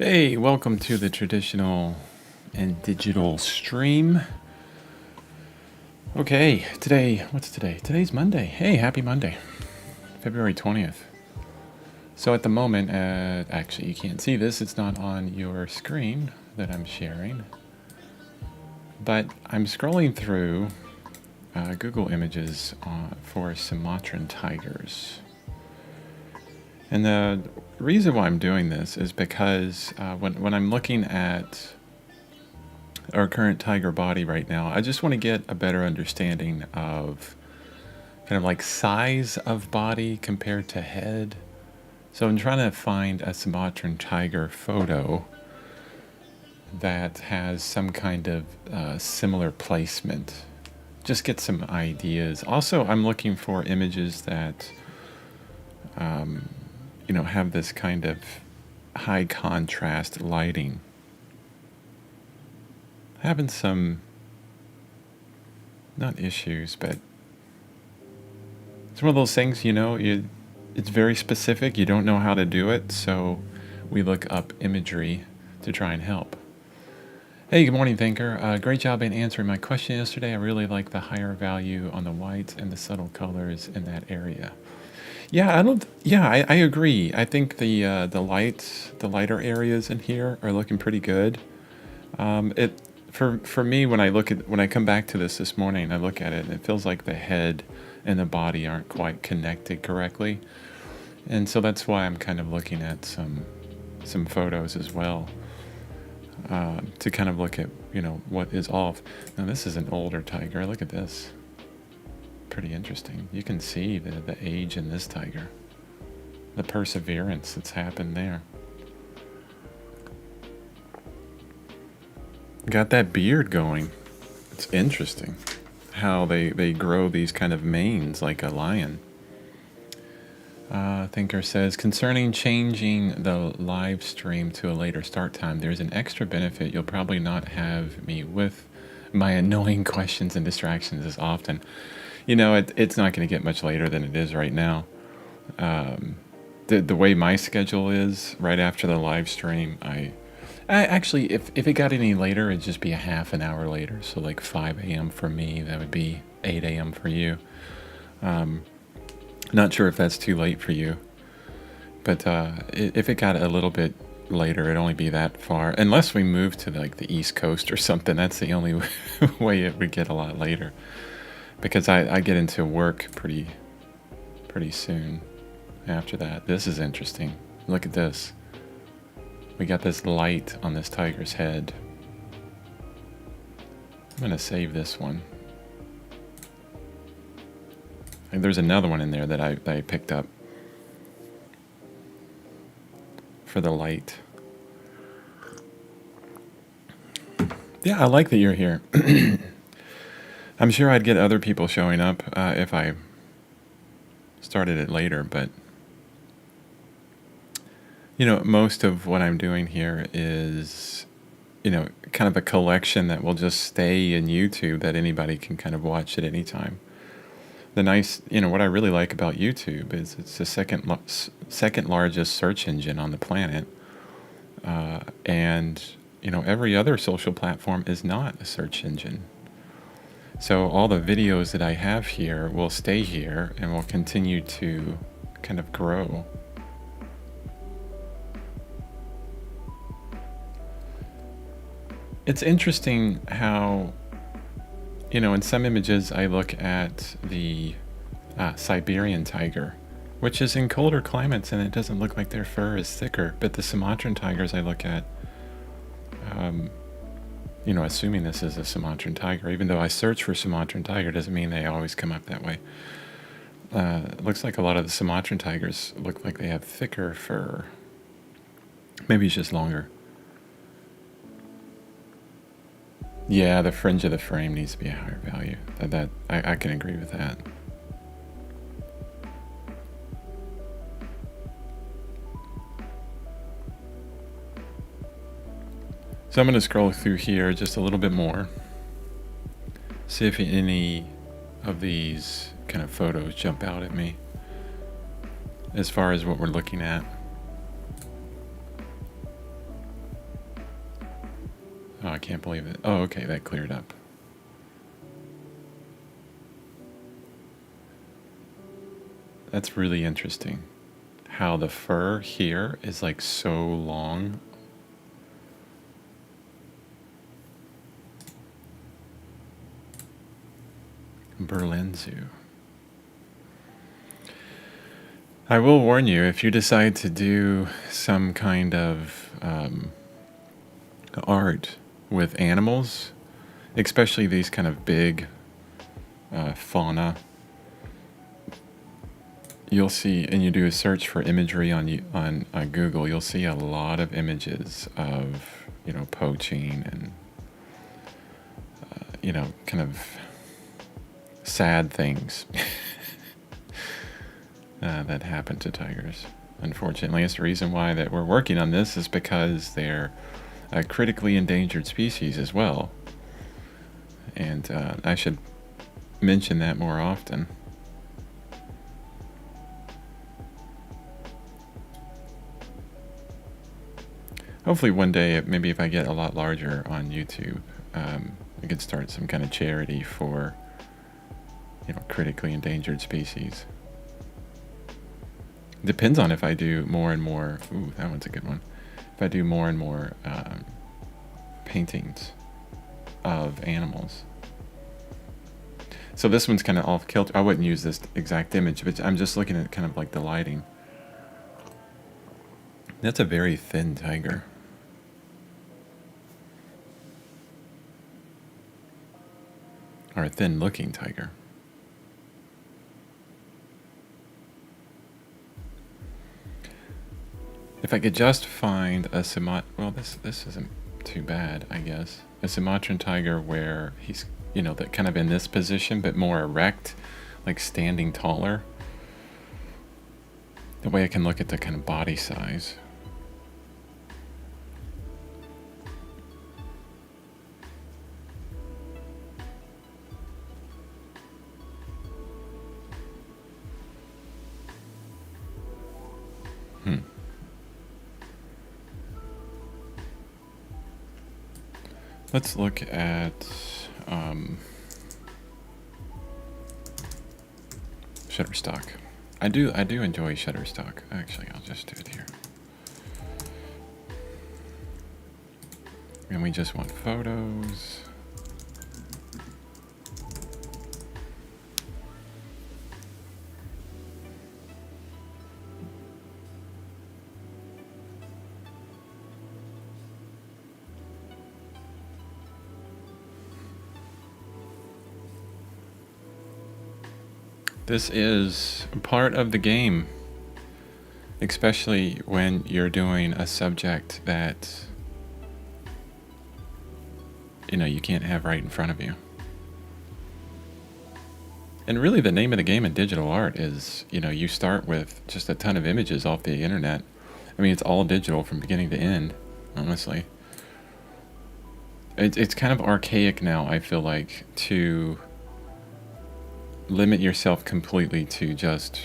Hey, welcome to the traditional and digital stream. Okay, what's today? Today's Monday. Hey, happy Monday, February 20th. So at the moment, actually you can't see this, it's not on your screen that I'm sharing, but I'm scrolling through Google images for Sumatran tigers. And the reason why I'm doing this is because when I'm looking at our current tiger body right now, I just want to get a better understanding of kind of like size of body compared to head. So I'm trying to find a Sumatran tiger photo that has some kind of similar placement. Just get some ideas. Also, I'm looking for images that, have this kind of high contrast lighting. Having some, not issues, but it's one of those things, it's very specific. You don't know how to do it, so we look up imagery to try and help. Hey, good morning, Thinker. Great job in answering my question yesterday. I really like the higher value on the whites and the subtle colors in that area. Yeah, I agree. I think the lighter areas in here are looking pretty good. It for me when I come back to this morning, I look at it and it feels like the head and the body aren't quite connected correctly, and so that's why I'm kind of looking at some photos as well, to kind of look at what is off. Now this is an older tiger. Look at this. Pretty interesting. You can see the age in this tiger, the perseverance that's happened there. Got that beard going. It's interesting how they grow these kind of manes like a lion. Thinker says, concerning changing the live stream to a later start time, there's an extra benefit. You'll probably not have me with my annoying questions and distractions as often. It's not going to get much later than it is right now. The way my schedule is, right after the live stream, I actually, if it got any later, it'd just be a half an hour later. So like 5 a.m. for me, that would be 8 a.m. for you. Not sure if that's too late for you. But if it got a little bit later, it'd only be that far. Unless we move to like the East Coast or something, that's the only way it would get a lot later. Because I get into work pretty soon after that. This is interesting. Look at this. We got this light on this tiger's head. I'm going to save this one. And there's another one in there that I picked up for the light. Yeah, I like that you're here. I'm sure I'd get other people showing up if I started it later, but most of what I'm doing here is, kind of a collection that will just stay in YouTube that anybody can kind of watch at any time. The nice, what I really like about YouTube is it's the second largest search engine on the planet, and every other social platform is not a search engine. So all the videos that I have here will stay here and will continue to kind of grow. It's interesting how, in some images I look at the Siberian tiger, which is in colder climates and it doesn't look like their fur is thicker, but the Sumatran tigers I look at, assuming this is a Sumatran tiger, even though I search for Sumatran tiger doesn't mean they always come up that way. It looks like a lot of the Sumatran tigers look like they have thicker fur. Maybe it's just longer. Yeah, the fringe of the frame needs to be a higher value. I can agree with that. So I'm going to scroll through here just a little bit more. See if any of these kind of photos jump out at me as far as what we're looking at. Oh, I can't believe it. Oh, okay, that cleared up. That's really interesting. How the fur here is like so long. Berlin Zoo. I will warn you, if you decide to do some kind of art with animals, especially these kind of big fauna, you'll see, and you do a search for imagery on Google, you'll see a lot of images of, poaching and, kind of sad things that happen to tigers. Unfortunately, it's the reason why that we're working on this is because they're a critically endangered species as well. And I should mention that more often. Hopefully one day, maybe if I get a lot larger on YouTube, I could start some kind of charity for, critically endangered species. Depends on if I do more and more. Ooh, that one's a good one. If I do more and more paintings of animals. So this one's kind of off kilter. I wouldn't use this exact image, but I'm just looking at kind of like the lighting. That's a very thin tiger. Or a thin looking tiger. If I could just find a this isn't too bad, I guess. A Sumatran tiger where he's, that kind of in this position, but more erect, like standing taller. That way I can look at the kind of body size. Let's look at Shutterstock. I do enjoy Shutterstock. Actually, I'll just do it here. And we just want photos. This is part of the game, especially when you're doing a subject that, you can't have right in front of you. And really the name of the game in digital art is, you start with just a ton of images off the internet. I mean, it's all digital from beginning to end, honestly. It's kind of archaic now, I feel like, to limit yourself completely to just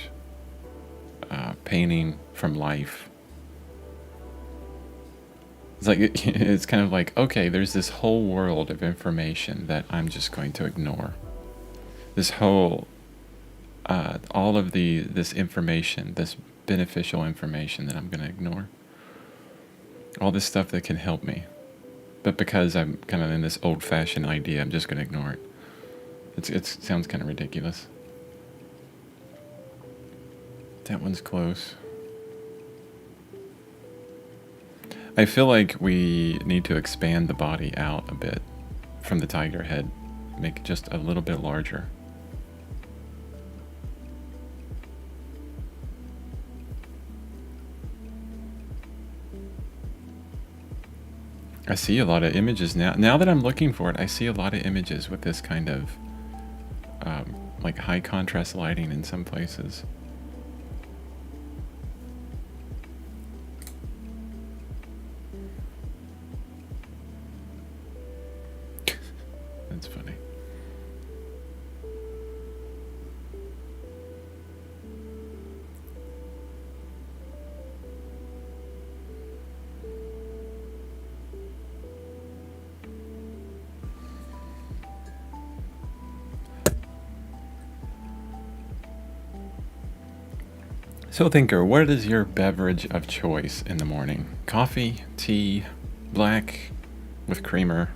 painting from life. It's kind of like, okay, there's this whole world of information that I'm just going to ignore. This whole, all of this information, this beneficial information that I'm going to ignore. All this stuff that can help me. But because I'm kind of in this old-fashioned idea, I'm just going to ignore it. It sounds kind of ridiculous. That one's close. I feel like we need to expand the body out a bit from the tiger head. Make it just a little bit larger. I see a lot of images now. Now that I'm looking for it, I see a lot of images with this kind of like high contrast lighting in some places. That's funny. So, Thinker, what is your beverage of choice in the morning? Coffee, tea, black, with creamer?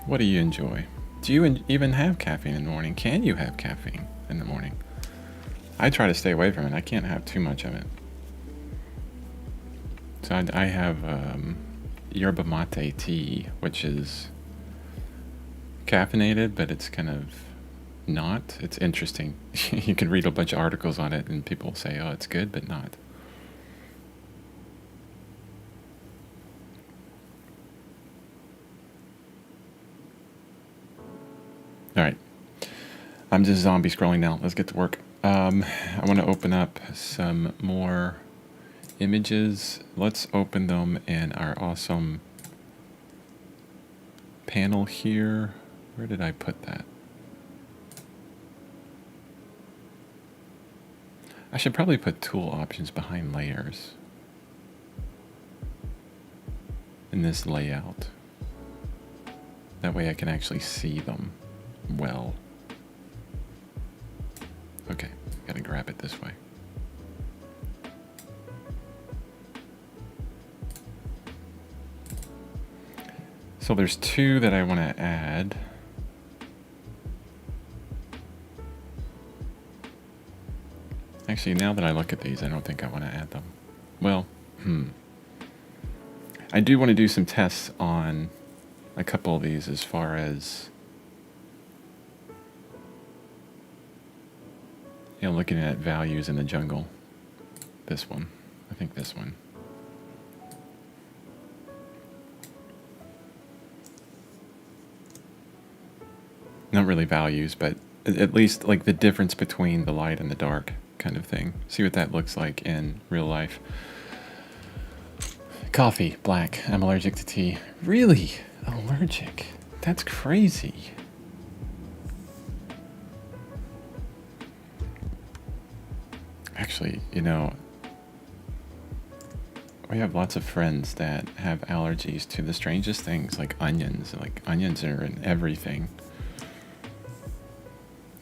What do you enjoy? Do you even have caffeine in the morning? Can you have caffeine in the morning? I try to stay away from it. I can't have too much of it. So I have yerba mate tea, which is caffeinated, but it's kind of not. It's interesting. You can read a bunch of articles on it and people say, oh, it's good, but not. All right. I'm just zombie scrolling now. Let's get to work. I want to open up some more images. Let's open them in our awesome panel here. Where did I put that? I should probably put tool options behind layers in this layout. That way I can actually see them well. Okay, gotta grab it this way. So there's two that I want to add. Actually, now that I look at these, I don't think I want to add them. Well, I do want to do some tests on a couple of these as far as, looking at values in the jungle. This one. I think this one. Not really values, but at least like the difference between the light and the dark kind of thing. See what that looks like in real life. Coffee, black. I'm allergic to tea. Really? Allergic? That's crazy. Actually, we have lots of friends that have allergies to the strangest things, like onions. Like, onions are in everything.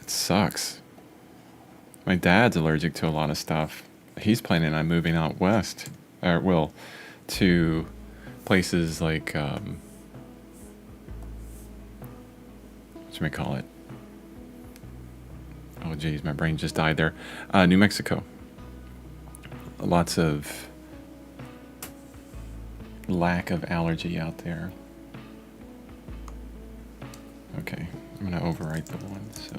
It sucks. My dad's allergic to a lot of stuff. He's planning on moving out west, to places like, whatchamacallit? Oh, geez, my brain just died there. New Mexico. Lots of lack of allergy out there. Okay, I'm going to overwrite the one. So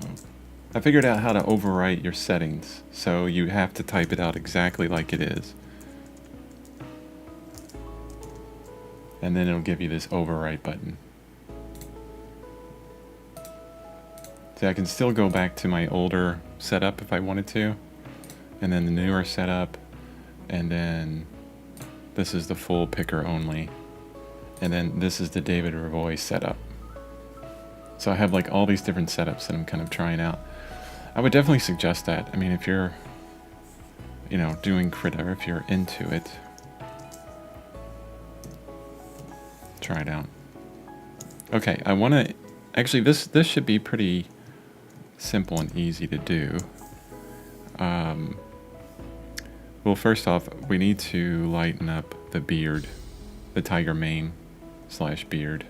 I figured out how to overwrite your settings. So you have to type it out exactly like it is. And then it'll give you this overwrite button. See, I can still go back to my older setup if I wanted to. And then the newer setup. And then this is the full picker only. And then this is the David Revoy setup. So I have like all these different setups that I'm kind of trying out. I would definitely suggest that. I mean, if you're, doing Krita, if you're into it, try it out. Okay, I want to, actually this should be pretty simple and easy to do. Well, first off, we need to lighten up the beard, the tiger mane / beard.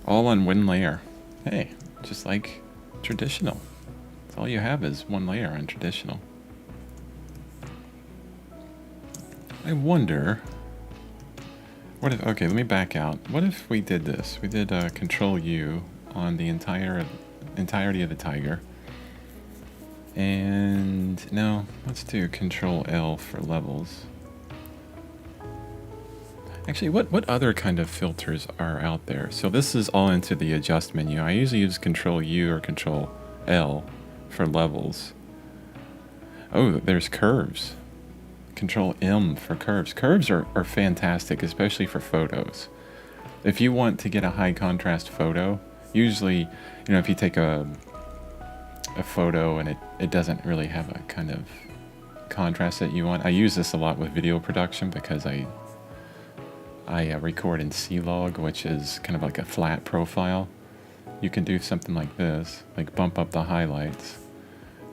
All on one layer. Hey, just like traditional. That's all you have is one layer on traditional. I wonder, what if, okay, let me back out. What if we did this? We did Control U on the entirety of the tiger. And no, let's do Control L for levels. Actually, what other kind of filters are out there? So this is all into the adjust menu. I usually use Control U or Control L for levels. Oh, there's curves. Control M for curves. Curves are fantastic, especially for photos. If you want to get a high contrast photo, usually, if you take a photo and it doesn't really have a kind of contrast that you want. I use this a lot with video production because I record in C-Log, which is kind of like a flat profile. You can do something like this, like bump up the highlights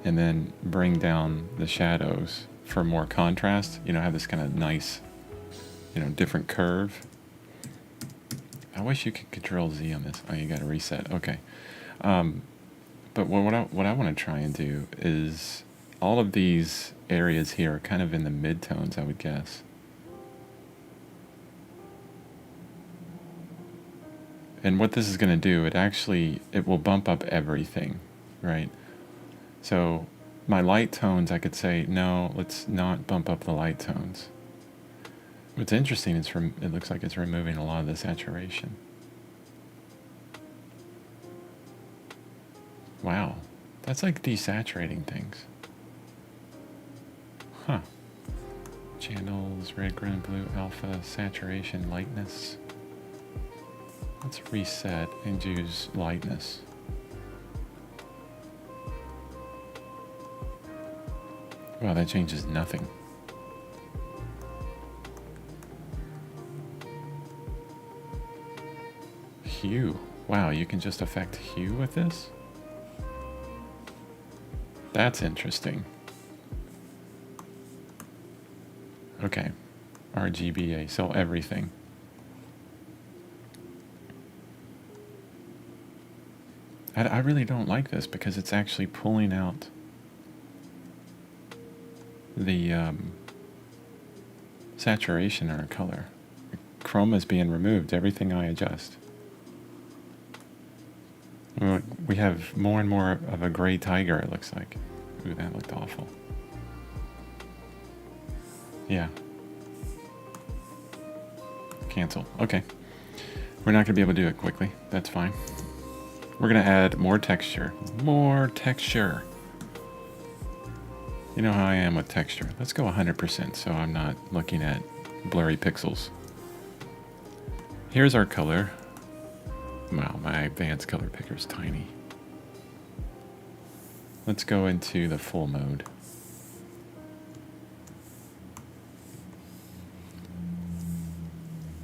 and then bring down the shadows for more contrast. Have this kind of nice, different curve. I wish you could Control Z on this. Oh, you got to reset. Okay. But what I want to try and do is all of these areas here are kind of in the midtones, I would guess. And what this is going to do, it will bump up everything, right? So my light tones, I could say, no, let's not bump up the light tones. What's interesting is it looks like it's removing a lot of the saturation. Wow, that's like desaturating things. Huh. Channels, red, green, blue, alpha, saturation, lightness. Let's reset and use lightness. Wow, that changes nothing. Hue. Wow, you can just affect hue with this? That's interesting. Okay. RGBA, so everything. I really don't like this because it's actually pulling out the saturation in our color. Chroma is being removed, everything I adjust. We have more and more of a gray tiger, it looks like. Ooh, that looked awful. Yeah. Cancel. Okay. We're not going to be able to do it quickly. That's fine. We're going to add more texture. More texture. You know how I am with texture. Let's go 100% so I'm not looking at blurry pixels. Here's our color. Wow, my advanced color picker is tiny. Let's go into the full mode.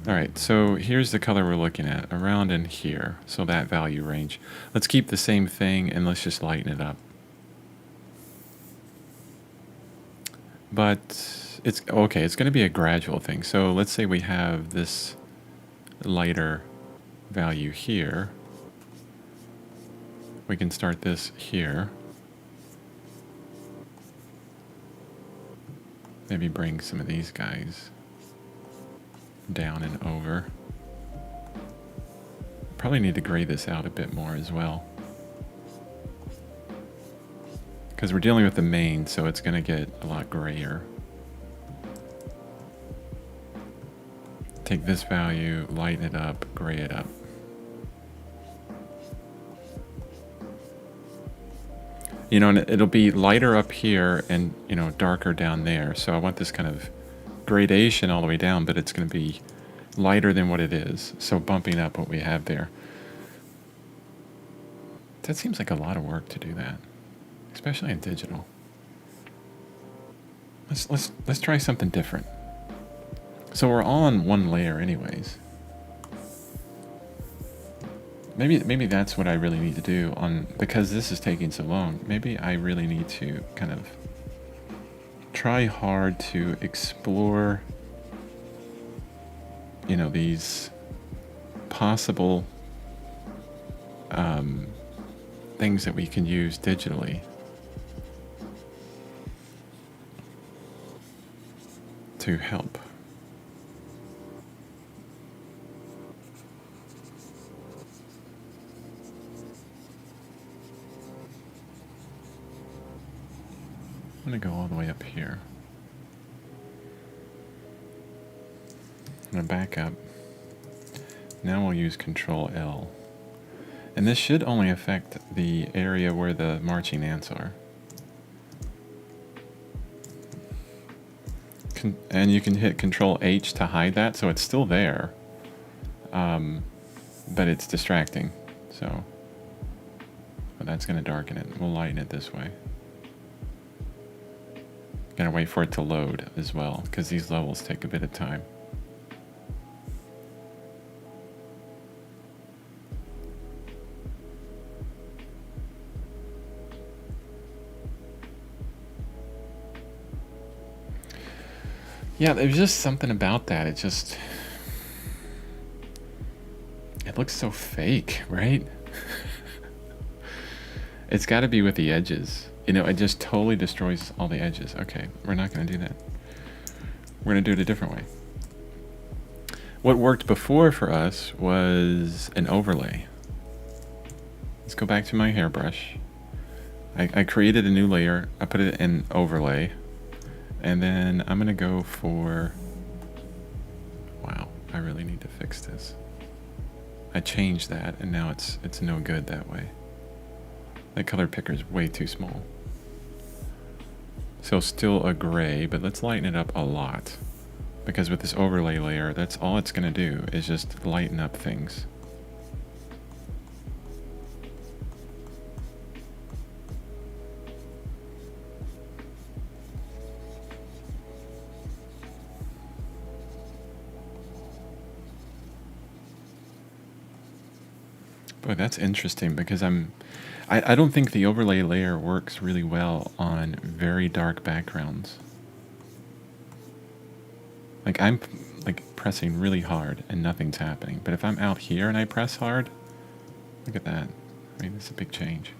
Alright, so here's the color we're looking at, around in here, so that value range. Let's keep the same thing and let's just lighten it up. But it's okay, it's going to be a gradual thing. So let's say we have this lighter value here. We can start this here. Maybe bring some of these guys down and over. Probably need to gray this out a bit more as well, because we're dealing with the main, so it's going to get a lot grayer. Take this value, lighten it up, gray it up. And it'll be lighter up here and, darker down there. So I want this kind of gradation all the way down, but it's going to be lighter than what it is. So bumping up what we have there. That seems like a lot of work to do that, especially in digital. Let's try something different. So we're all on one layer anyways. Maybe that's what I really need to do because this is taking so long. Maybe I really need to kind of try hard to explore, these possible things that we can use digitally to help. I'm going to go all the way up here. I'm going to back up. Now we'll use Control L. And this should only affect the area where the marching ants are. And you can hit Control H to hide that, so it's still there. But it's distracting. But that's going to darken it. We'll lighten it this way. Gotta wait for it to load as well, because these levels take a bit of time. Yeah, there's just something about that. It looks so fake, right? It's got to be with the edges. You know, it just totally destroys all the edges. Okay, we're not going to do that. We're going to do it a different way. What worked before for us was an overlay. Let's go back to my hairbrush. I created a new layer. I put it in overlay. And then I'm going to go for... Wow, I really need to fix this. I changed that, and now it's no good that way. That color picker is way too small. So still a gray, but let's lighten it up a lot. Because with this overlay layer, that's all it's going to do is just lighten up things. Boy, that's interesting because I don't think the overlay layer works really well on very dark backgrounds. Like I'm like pressing really hard and nothing's happening. But if I'm out here and I press hard, look at that. I mean, it's a big change.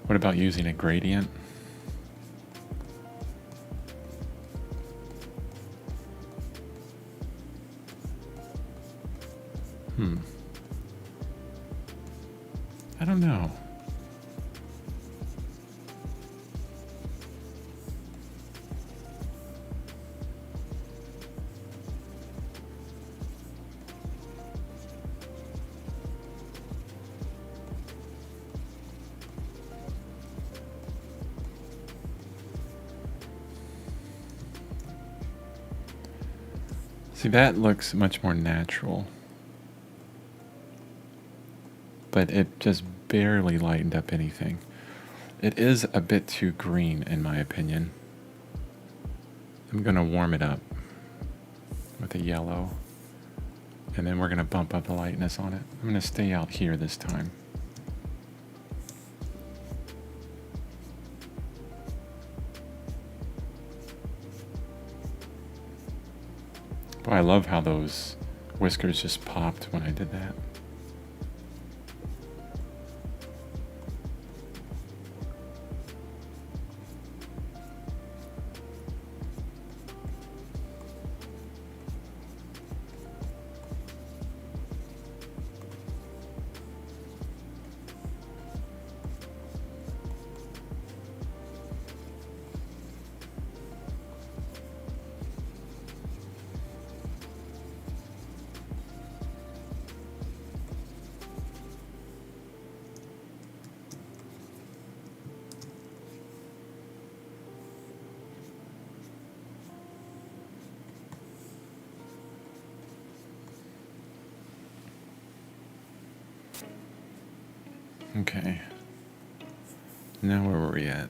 What about using a gradient? I don't know. See, that looks much more natural. But it just barely lightened up anything. It is a bit too green, in my opinion. I'm going to warm it up with a yellow. And then we're going to bump up the lightness on it. I'm going to stay out here this time. Boy, I love how those whiskers just popped when I did that. Okay. Now where were we at?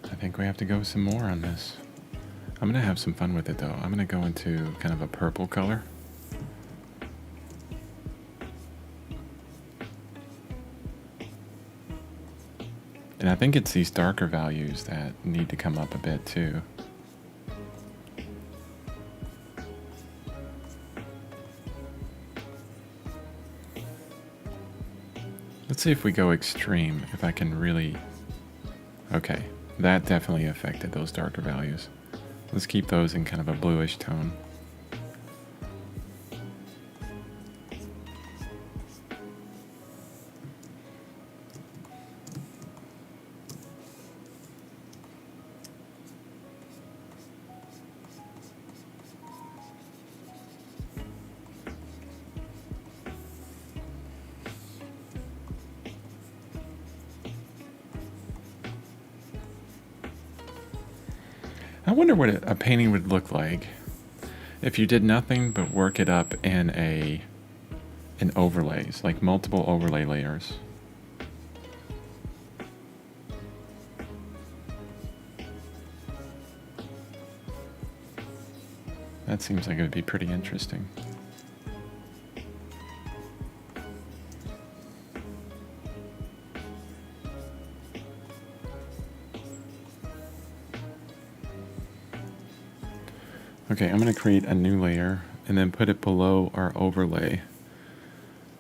I think we have to go some more on this. I'm going to have some fun with it though. I'm going to go into kind of a purple color. And I think it's these darker values that need to come up a bit too. Let's see if we go extreme, if I can really... Okay, that definitely affected those darker values. Let's keep those in kind of a bluish tone. I wonder what a painting would look like if you did nothing but work it up in overlays, like multiple overlay layers. That seems like it would be pretty interesting. Okay, I'm going to create a new layer and then put it below our overlay.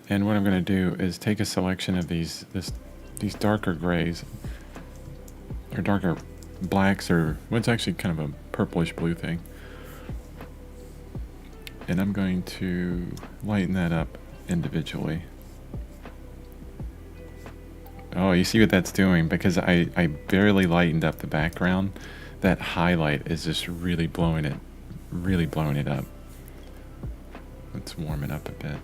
And what I'm going to do is take a selection of these darker grays, or darker blacks, or what's actually kind of a purplish blue thing. And I'm going to lighten that up individually. Oh, you see what that's doing? Because I barely lightened up the background. That highlight is just really blowing it up. Let's warm it up a bit.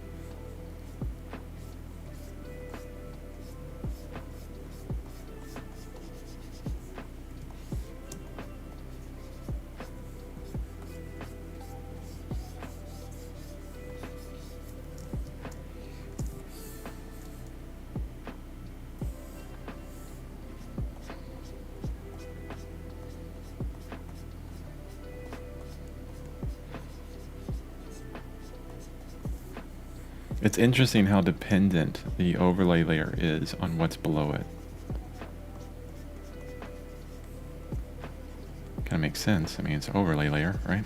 It's interesting how dependent the overlay layer is on what's below it. Kind of makes sense. I mean, it's an overlay layer, right?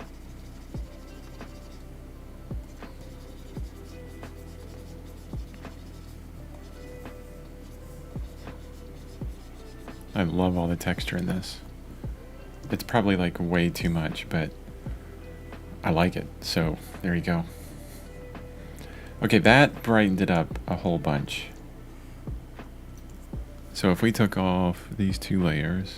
I love all the texture in this. It's probably like way too much, but I like it. So there you go. Okay, that brightened it up a whole bunch. So if we took off these two layers,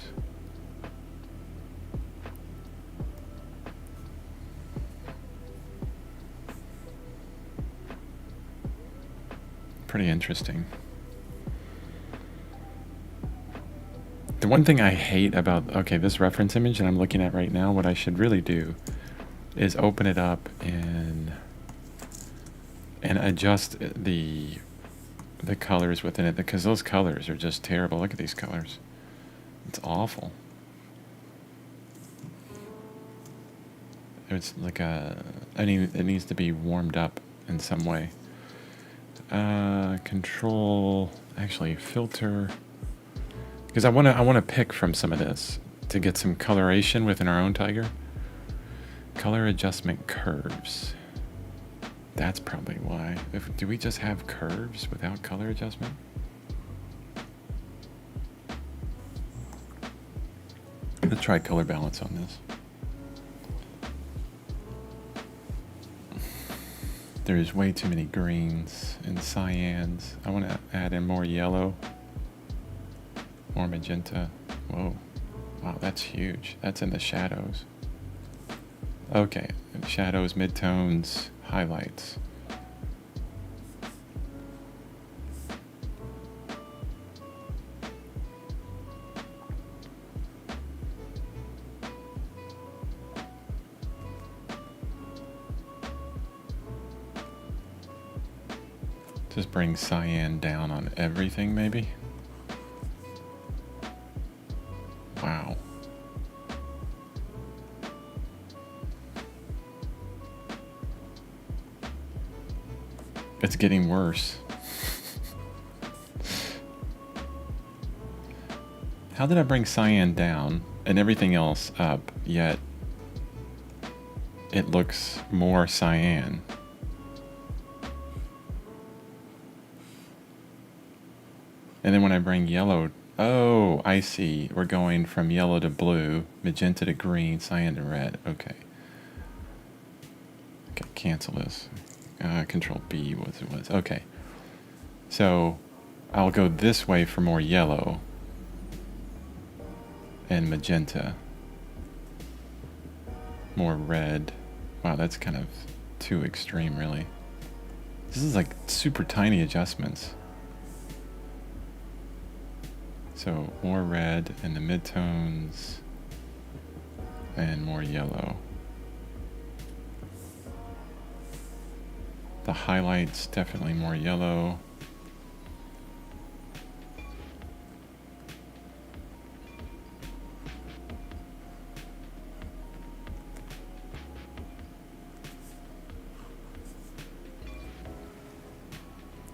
pretty interesting. The one thing I hate about, okay, this reference image that I'm looking at right now, what I should really do is open it up and adjust the colors within it, because those colors are just terrible. Look at these colors. It's awful. It's like it needs to be warmed up in some way. Control, actually filter, because I want to pick from some of this to get some coloration within our own tiger. Color adjustment curves. That's probably why. Do we just have curves without color adjustment? Let's try color balance on this. There's way too many greens and cyans. I want to add in more yellow, more magenta. Whoa. Wow, that's huge. That's in the shadows. Okay, shadows, midtones, highlights. Just bring cyan down on everything, maybe? Wow. It's getting worse. How did I bring cyan down and everything else up, yet it looks more cyan? And then when I bring yellow, oh, I see. We're going from yellow to blue, magenta to green, cyan to red. Okay. Okay, cancel this. Control B was it was. Okay. So I'll go this way for more yellow and magenta. More red. Wow, that's kind of too extreme, really. This is like super tiny adjustments. So more red in the midtones. and more yellow. The highlights, definitely more yellow.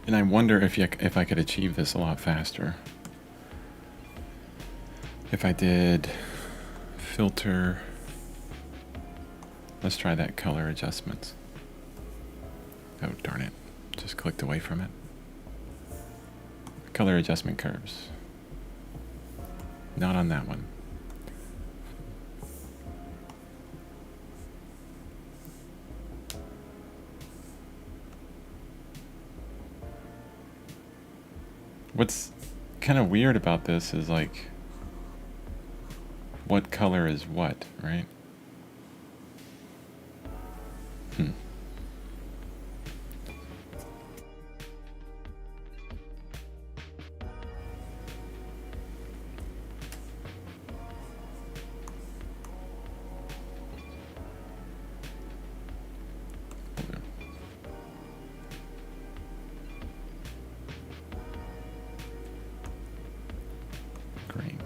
And I wonder if I could achieve this a lot faster. If I did filter, let's try that color adjustments. Oh, darn it. Just clicked away from it. Color adjustment curves. Not on that one. What's kind of weird about this is like, what color is what, right? Green.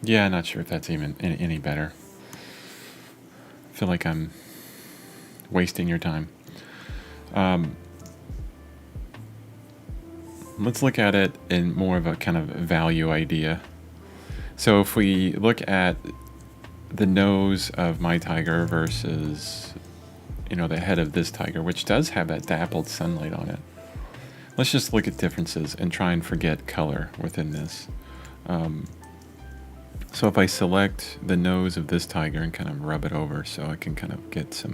Yeah, not sure if that's even any better. I feel like I'm wasting your time. Let's look at it in more of a kind of value idea. So if we look at the nose of my tiger versus, the head of this tiger, which does have that dappled sunlight on it. Let's just look at differences and try and forget color within this. So if I select the nose of this tiger and kind of rub it over so I can kind of get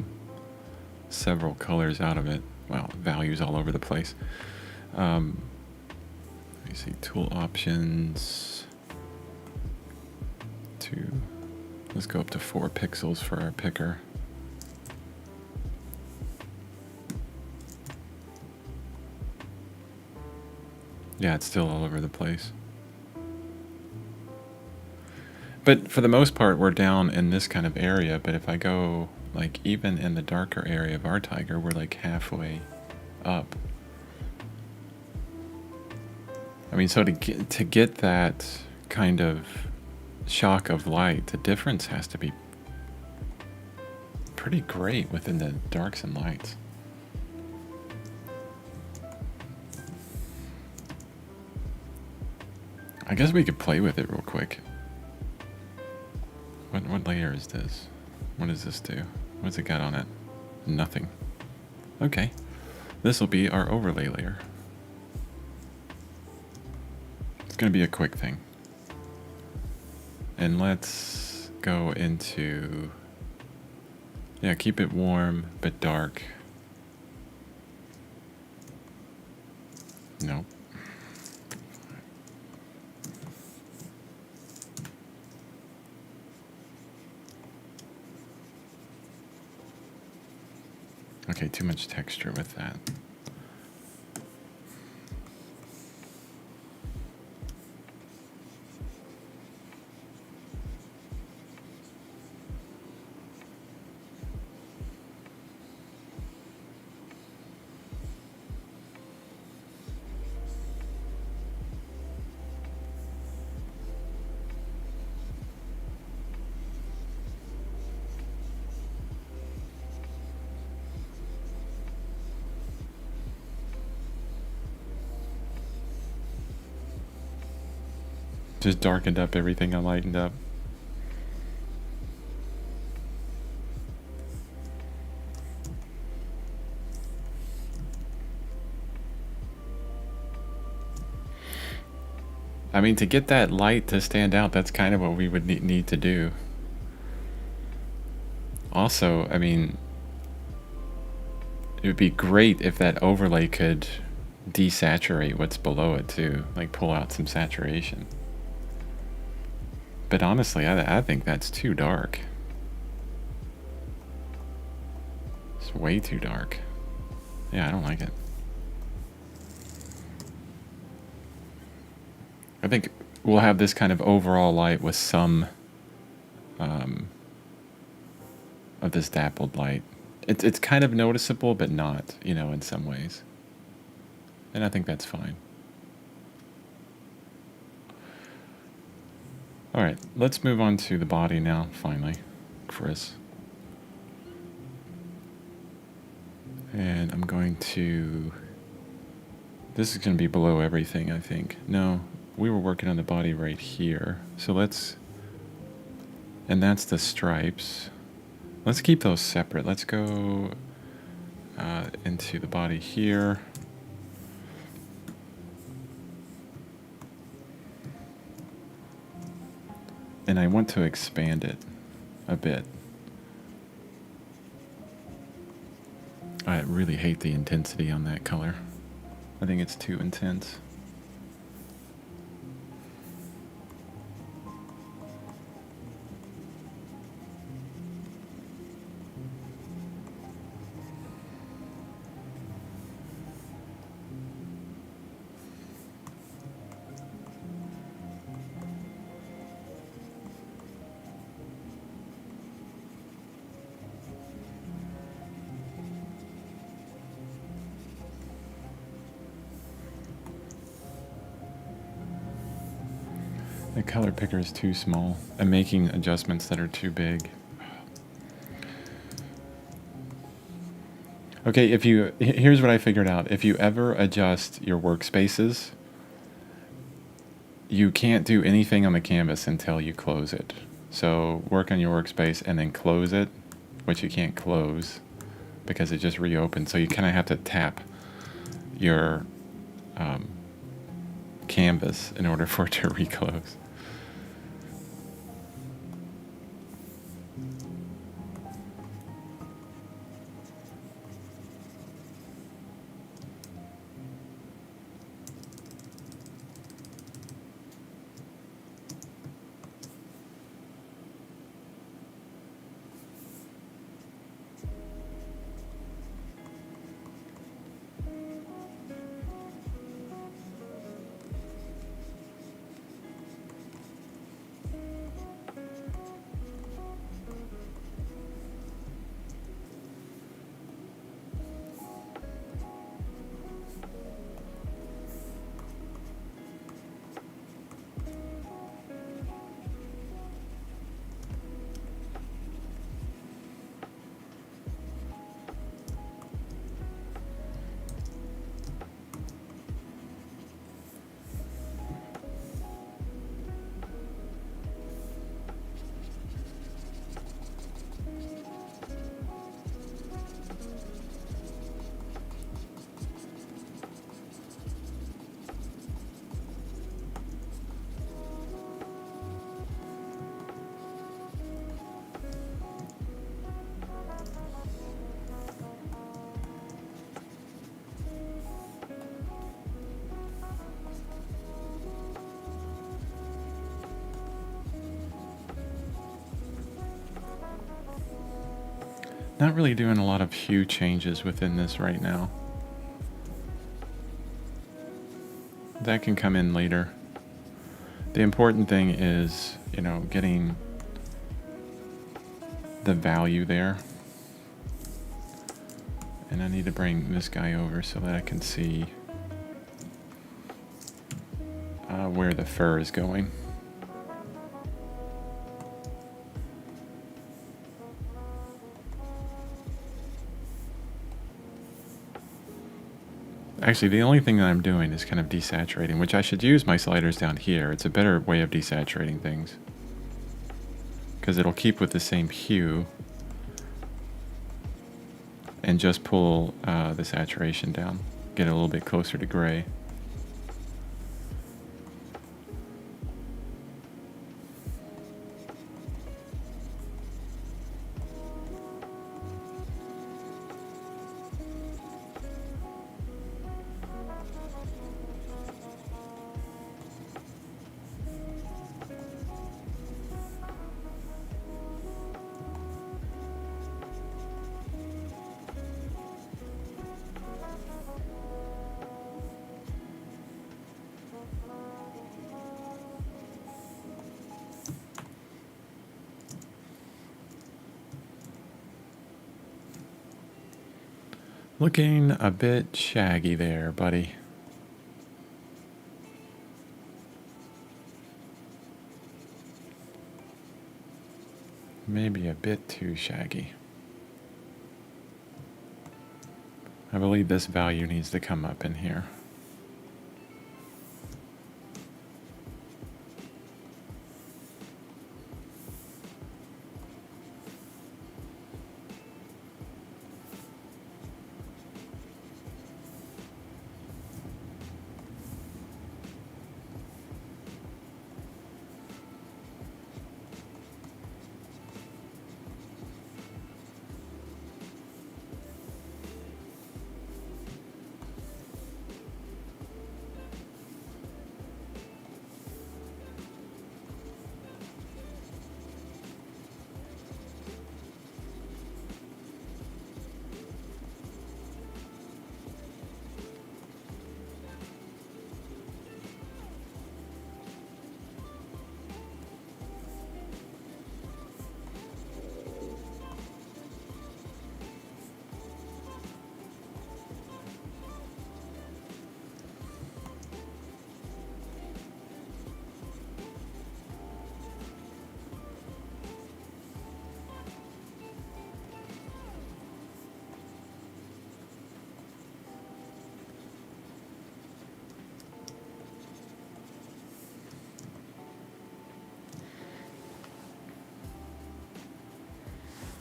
several colors out of it. Well, values all over the place. Let me see, tool options. Let's go up to 4 pixels for our picker. Yeah, it's still all over the place. But for the most part, we're down in this kind of area. But if I go, like, even in the darker area of our tiger, we're like halfway up. I mean, so to get that kind of shock of light, the difference has to be pretty great within the darks and lights. I guess we could play with it real quick. What layer is this? What does this do? What's it got on it? Nothing. Okay. This will be our overlay layer. It's going to be a quick thing. And let's go into... Yeah, keep it warm, but dark. Nope. Okay, too much texture with that. Just darkened up everything I lightened up. I mean, to get that light to stand out, that's kind of what we would need to do. Also, I mean, it would be great if that overlay could desaturate what's below it too, like pull out some saturation. But honestly, I think that's too dark. It's way too dark. Yeah, I don't like it. I think we'll have this kind of overall light with some of this dappled light. It's kind of noticeable, but not, in some ways. And I think that's fine. All right, let's move on to the body now, finally, Chris. And I'm going to... This is going to be below everything, I think. No, we were working on the body right here. So let's... And that's the stripes. Let's keep those separate. Let's go into the body here. And I want to expand it a bit. I really hate the intensity on that color. I think it's too intense. The color picker is too small. I'm making adjustments that are too big. Okay, here's what I figured out. If you ever adjust your workspaces, you can't do anything on the canvas until you close it. So work on your workspace and then close it, which you can't close because it just reopened. So you kind of have to tap your canvas in order for it to reclose. Not really doing a lot of hue changes within this right now. That can come in later. The important thing is, getting the value there. And I need to bring this guy over so that I can see where the fur is going. Actually, the only thing that I'm doing is kind of desaturating, which I should use my sliders down here. It's a better way of desaturating things, because it'll keep with the same hue and just pull the saturation down, get it a little bit closer to gray. Looking a bit shaggy there, buddy. Maybe a bit too shaggy. I believe this value needs to come up in here.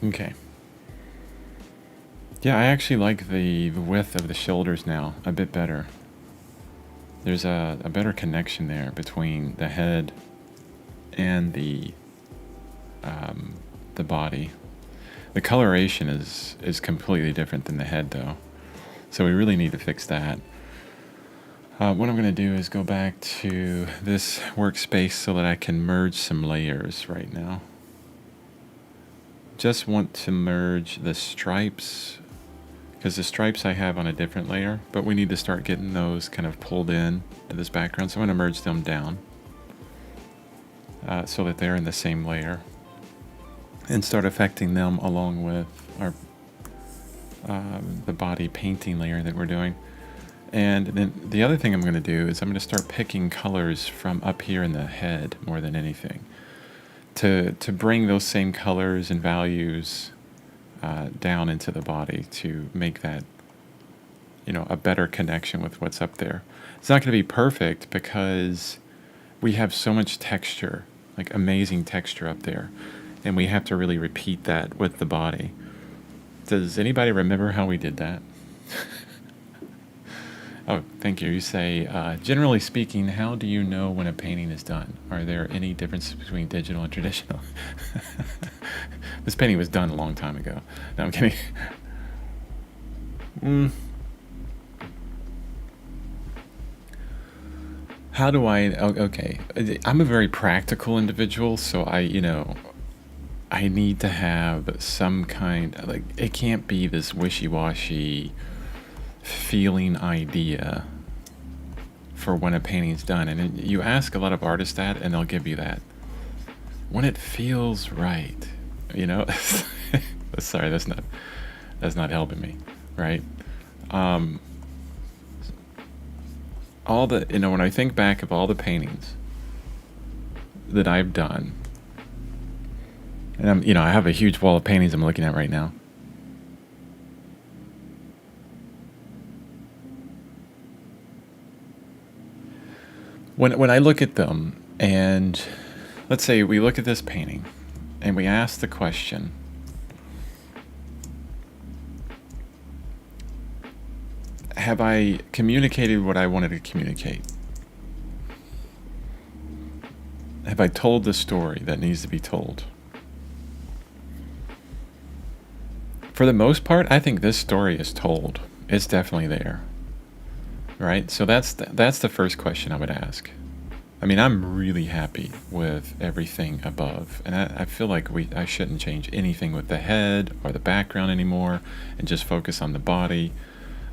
Okay. Yeah, I actually like the width of the shoulders now a bit better. There's a better connection there between the head and the body. The coloration is completely different than the head, though. So we really need to fix that. What I'm going to do is go back to this workspace so that I can merge some layers right now. Just want to merge the stripes, because the stripes I have on a different layer, but we need to start getting those kind of pulled in to this background. So I'm going to merge them down so that they're in the same layer and start affecting them along with our the body painting layer that we're doing. And then the other thing I'm going to do is I'm going to start picking colors from up here in the head more than anything to bring those same colors and values down into the body to make that, a better connection with what's up there. It's not going to be perfect because we have so much texture, like amazing texture up there, and we have to really repeat that with the body. Does anybody remember how we did that? Oh, thank you. You say, generally speaking, how do you know when a painting is done? Are there any differences between digital and traditional? This painting was done a long time ago. No, I'm kidding. How do I? Okay, I'm a very practical individual, so I need to have some kind, like, it can't be this wishy-washy feeling idea for when a painting's done. And you ask a lot of artists that, and they'll give you that. When it feels right, Sorry, that's not helping me, right? All the, when I think back of all the paintings that I've done, and I have a huge wall of paintings I'm looking at right now. When I look at them, and let's say we look at this painting, and we ask the question, have I communicated what I wanted to communicate? Have I told the story that needs to be told? For the most part, I think this story is told. It's definitely there. Right? So that's the first question I would ask. I mean, I'm really happy with everything above, and I feel like I shouldn't change anything with the head or the background anymore, and just focus on the body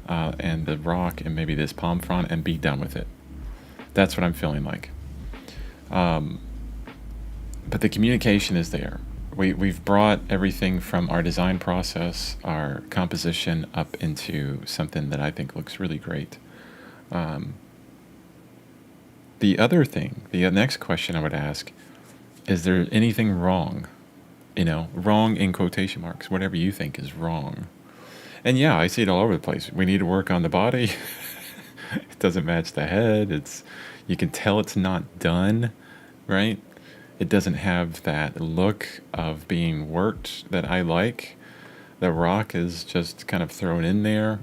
and the rock and maybe this palm front and be done with it. That's what I'm feeling like. But the communication is there. we've brought everything from our design process, our composition, up into something that I think looks really great. The other thing, the next question I would ask, is there anything wrong? Wrong in quotation marks, whatever you think is wrong. And yeah, I see it all over the place. We need to work on the body. It doesn't match the head. You can tell it's not done, right? It doesn't have that look of being worked that I like. The rock is just kind of thrown in there.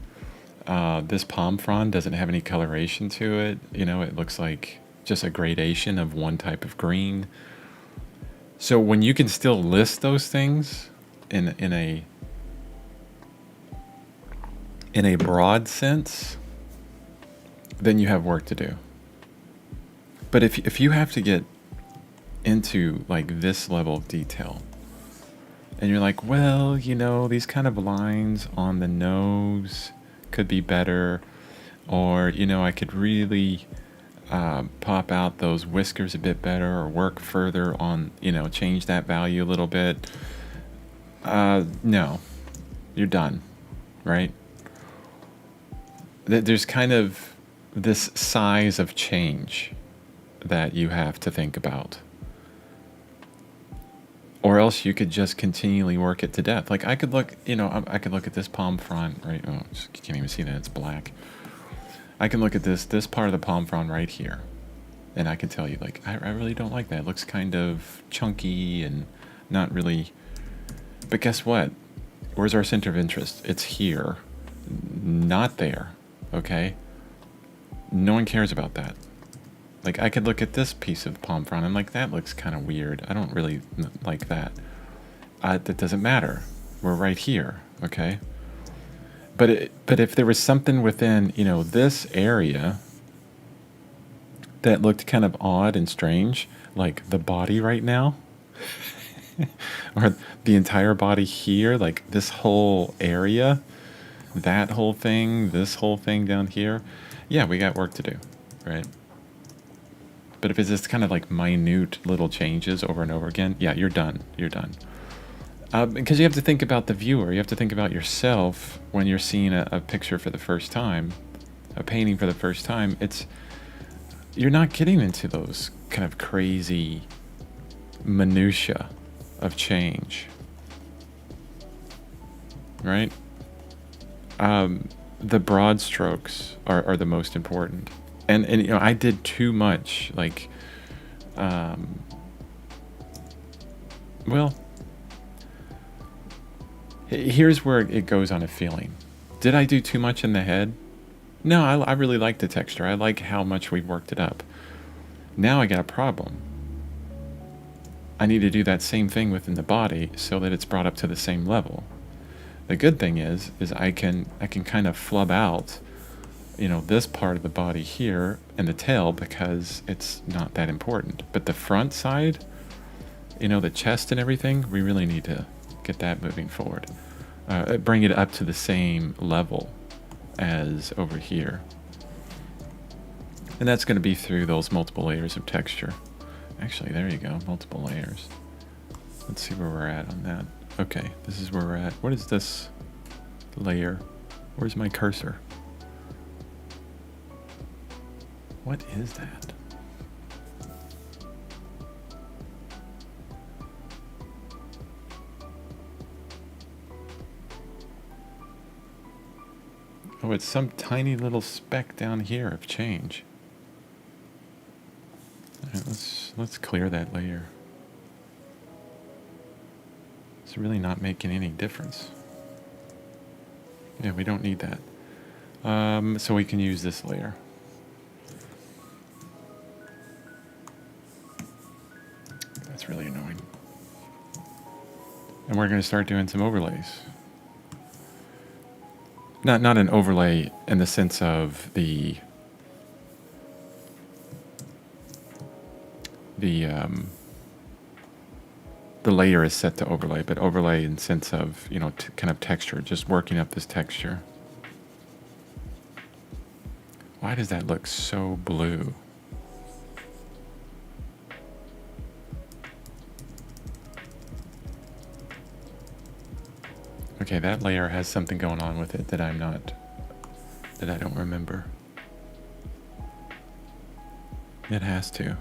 This palm frond doesn't have any coloration to it. It looks like just a gradation of one type of green. So when you can still list those things in a broad sense, then you have work to do. But if you have to get into like this level of detail, and you're like, well, these kind of lines on the nose could be better, or I could really pop out those whiskers a bit better, or work further on, change that value a little bit. No, you're done, right? There's kind of this size of change that you have to think about. Or else you could just continually work it to death. Like I could look at this palm frond, right? Oh, you can't even see that, it's black. I can look at this part of the palm frond right here, and I can tell you, like, I really don't like that. It looks kind of chunky and not really. But guess what? Where's our center of interest? It's here, not there, okay? No one cares about that. Like, I could look at this piece of palm frond and like, that looks kind of weird. I don't really like that. That doesn't matter. We're right here, okay? But if there was something within, this area that looked kind of odd and strange, like the body right now, or the entire body here, like this whole area, that whole thing, this whole thing down here, yeah, we got work to do, right? But if it's just kind of like minute little changes over and over again, yeah, you're done. You're done. Because you have to think about the viewer. You have to think about yourself when you're seeing a picture for the first time, a painting for the first time. You're not getting into those kind of crazy minutia of change, right? The broad strokes are the most important. And I did too much, like, well, here's where it goes on a feeling. Did I do too much in the head? No, I really like the texture. I like how much we've worked it up. Now I got a problem. I need to do that same thing within the body so that it's brought up to the same level. The good thing is I can kind of flub out, this part of the body here and the tail, because it's not that important. But the front side, the chest and everything, we really need to get that moving forward. Bring it up to the same level as over here. And that's going to be through those multiple layers of texture. Actually, there you go, multiple layers. Let's see where we're at on that. Okay, this is where we're at. What is this layer? Where's my cursor? What is that? Oh, it's some tiny little speck down here of change. All right, let's clear that layer. It's really not making any difference. Yeah, we don't need that. So we can use this layer. That's really annoying. And we're going to start doing some overlays. Not an overlay in the sense of the layer is set to overlay, but overlay in sense of, kind of texture, just working up this texture. Why does that look so blue? Okay, that layer has something going on with it that I don't remember. It has to.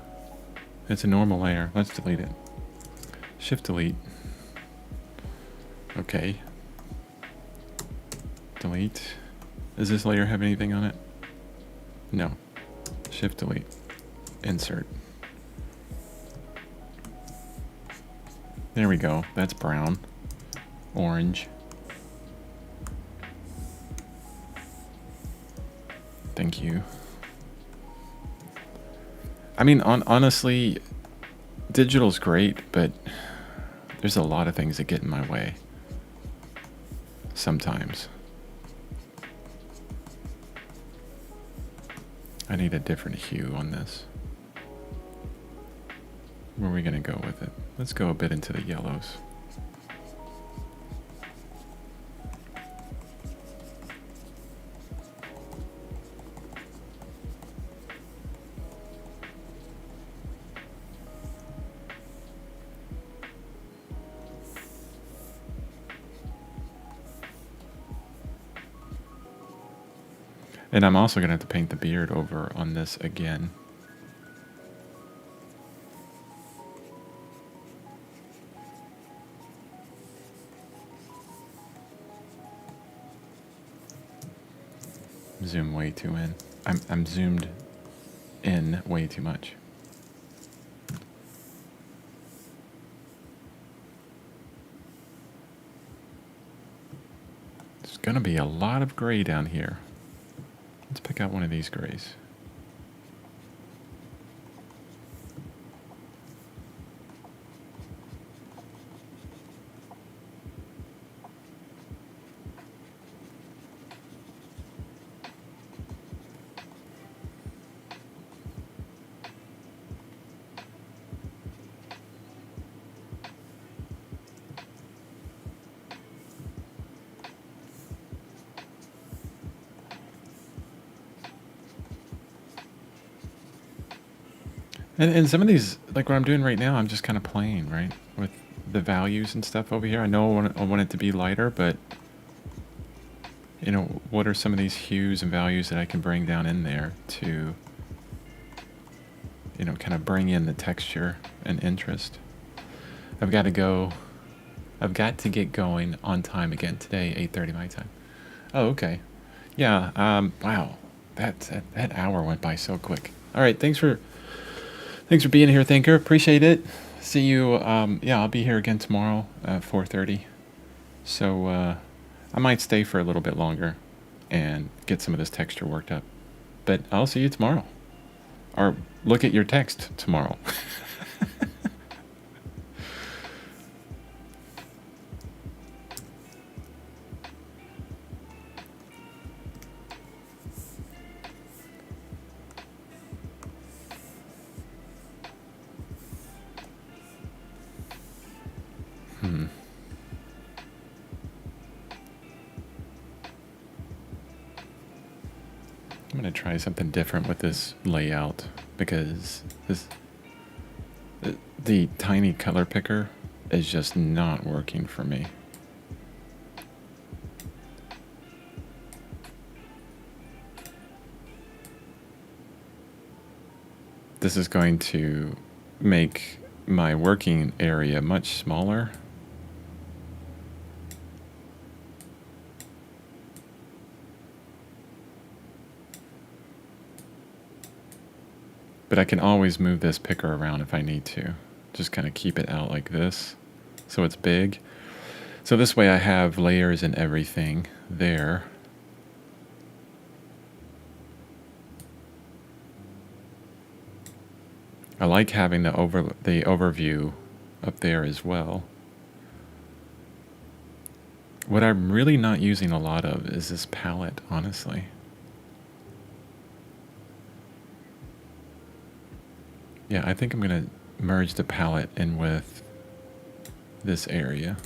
It's a normal layer. Let's delete it. Shift delete. Okay. Delete. Does this layer have anything on it? No. Shift delete. Insert. There we go. That's brown. Orange. Thank you. I mean, honestly, digital's great, but there's a lot of things that get in my way. Sometimes. I need a different hue on this. Where are we going to go with it? Let's go a bit into the yellows. And I'm also going to have to paint the beard over on this again. Zoom way too in. I'm zoomed in way too much. There's going to be a lot of gray down here. Let's pick out one of these grays. And some of these, like what I'm doing right now, I'm just kind of playing, right? With the values and stuff over here. I know I want it to be lighter, but, you know, what are some of these hues and values that I can bring down in there to, you know, kind of bring in the texture and interest. I've got to get going on time again today, 8:30 my time. Oh, okay. Yeah, wow. That hour went by so quick. All right, thanks for being here, Thinker. Appreciate it. See you. Yeah, I'll be here again tomorrow at 4:30. So I might stay for a little bit longer and get some of this texture worked up. But I'll see you tomorrow. Or look at your text tomorrow. I'm going to try something different with this layout because the tiny color picker is just not working for me. This is going to make my working area much smaller. But I can always move this picker around if I need to. Just kind of keep it out like this so it's big. So this way I have layers and everything there. I like having the overview up there as well. What I'm really not using a lot of is this palette, honestly. Yeah, I think I'm going to merge the palette in with this area.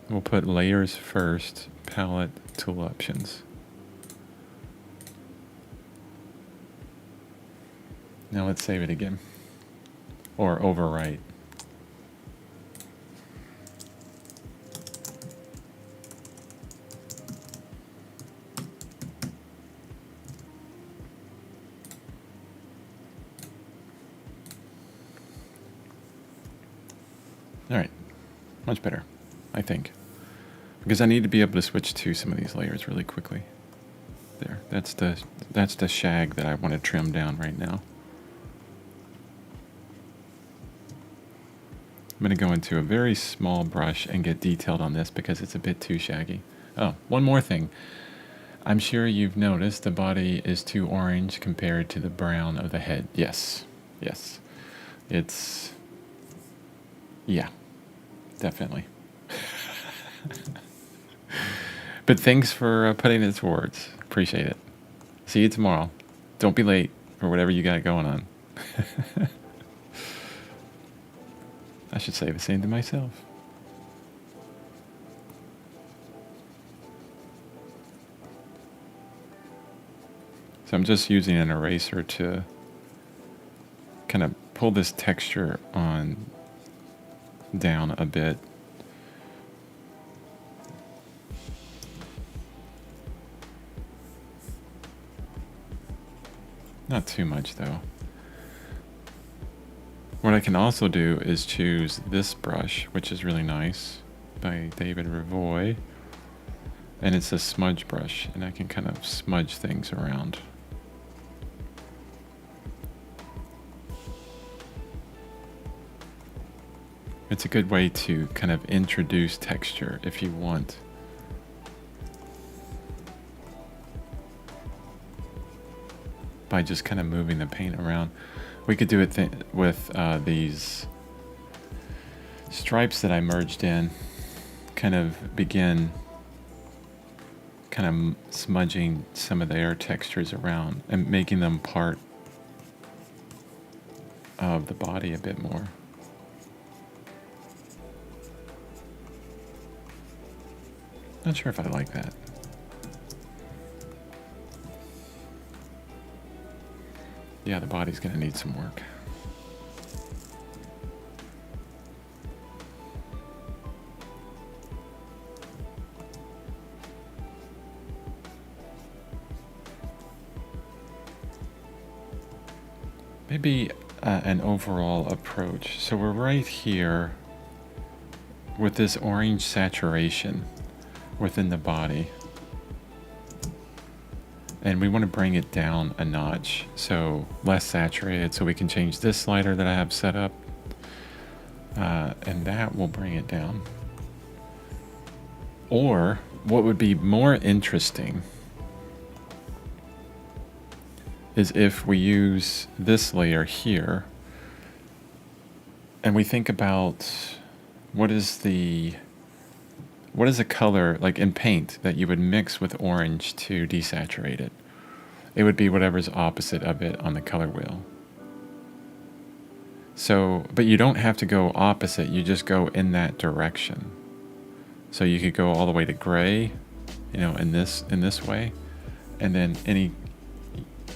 We'll put layers first, palette, tool options. Now let's save it again. Or overwrite. All right, much better, I think. Because I need to be able to switch to some of these layers really quickly. There, that's the shag that I want to trim down right now. I'm going to go into a very small brush and get detailed on this because it's a bit too shaggy. Oh, one more thing. I'm sure you've noticed the body is too orange compared to the brown of the head. Yes, yes. It's, yeah, definitely. But thanks for putting it to words. Appreciate it. See you tomorrow. Don't be late for whatever you got going on. I should say the same to myself. So I'm just using an eraser to kind of pull this texture on down a bit. Not too much though. What I can also do is choose this brush, which is really nice, by David Revoy. And it's a smudge brush, and I can kind of smudge things around. It's a good way to kind of introduce texture if you want. By just kind of moving the paint around. We could do it with these stripes that I merged in, kind of begin kind of smudging some of their textures around and making them part of the body a bit more. Not sure if I like that. Yeah, the body's gonna need some work. Maybe an overall approach. So we're right here with this orange saturation within the body. And we want to bring it down a notch, so less saturated, so we can change this slider that I have set up, and that will bring it down. Or what would be more interesting is if we use this layer here and we think about what is a color, like in paint, that you would mix with orange to desaturate it? It would be whatever's opposite of it on the color wheel. So, but you don't have to go opposite, you just go in that direction. So you could go all the way to gray, you know, in this way, and then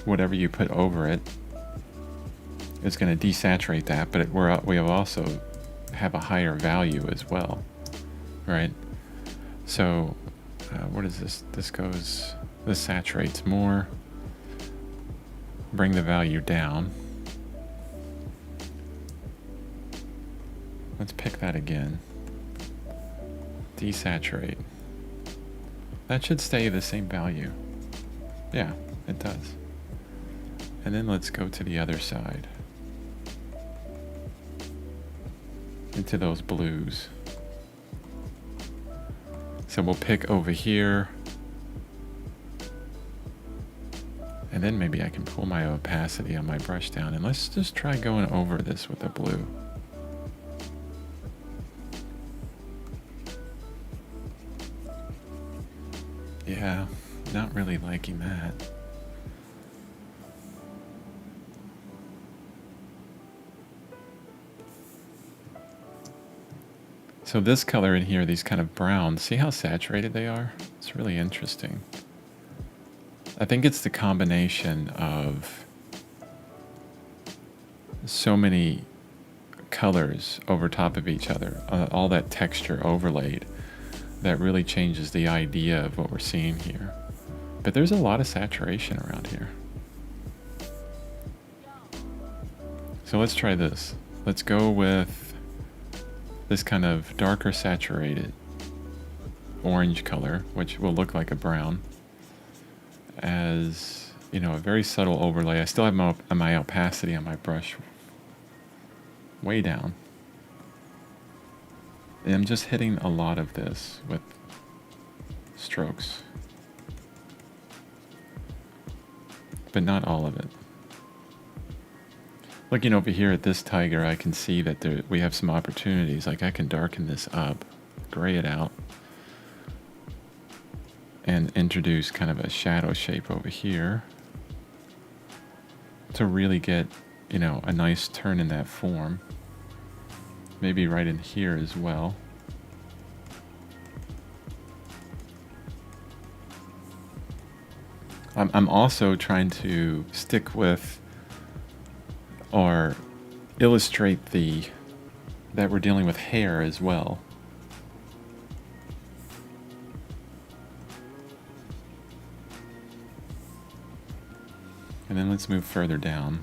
whatever you put over it is going to desaturate that, but we also have a higher value as well, right? So what is this? This saturates more. Bring the value down. Let's pick that again. Desaturate. That should stay the same value. Yeah, it does. And then let's go to the other side. Into those blues. So we'll pick over here. And then maybe I can pull my opacity on my brush down, and let's just try going over this with the blue. Yeah, not really liking that. So this color in here, these kind of browns, see how saturated they are? It's really interesting. I think it's the combination of so many colors over top of each other, all that texture overlaid, that really changes the idea of what we're seeing here. But there's a lot of saturation around here. So let's try this. Let's go with this kind of darker saturated orange color, which will look like a brown, as, you know, a very subtle overlay. I still have my opacity on my brush way down. And I'm just hitting a lot of this with strokes, but not all of it. Looking over here at this tiger, I can see that we have some opportunities. Like I can darken this up, gray it out, and introduce kind of a shadow shape over here to really get, you know, a nice turn in that form. Maybe right in here as well. I'm also trying to stick with or illustrate that we're dealing with hair as well. And then let's move further down.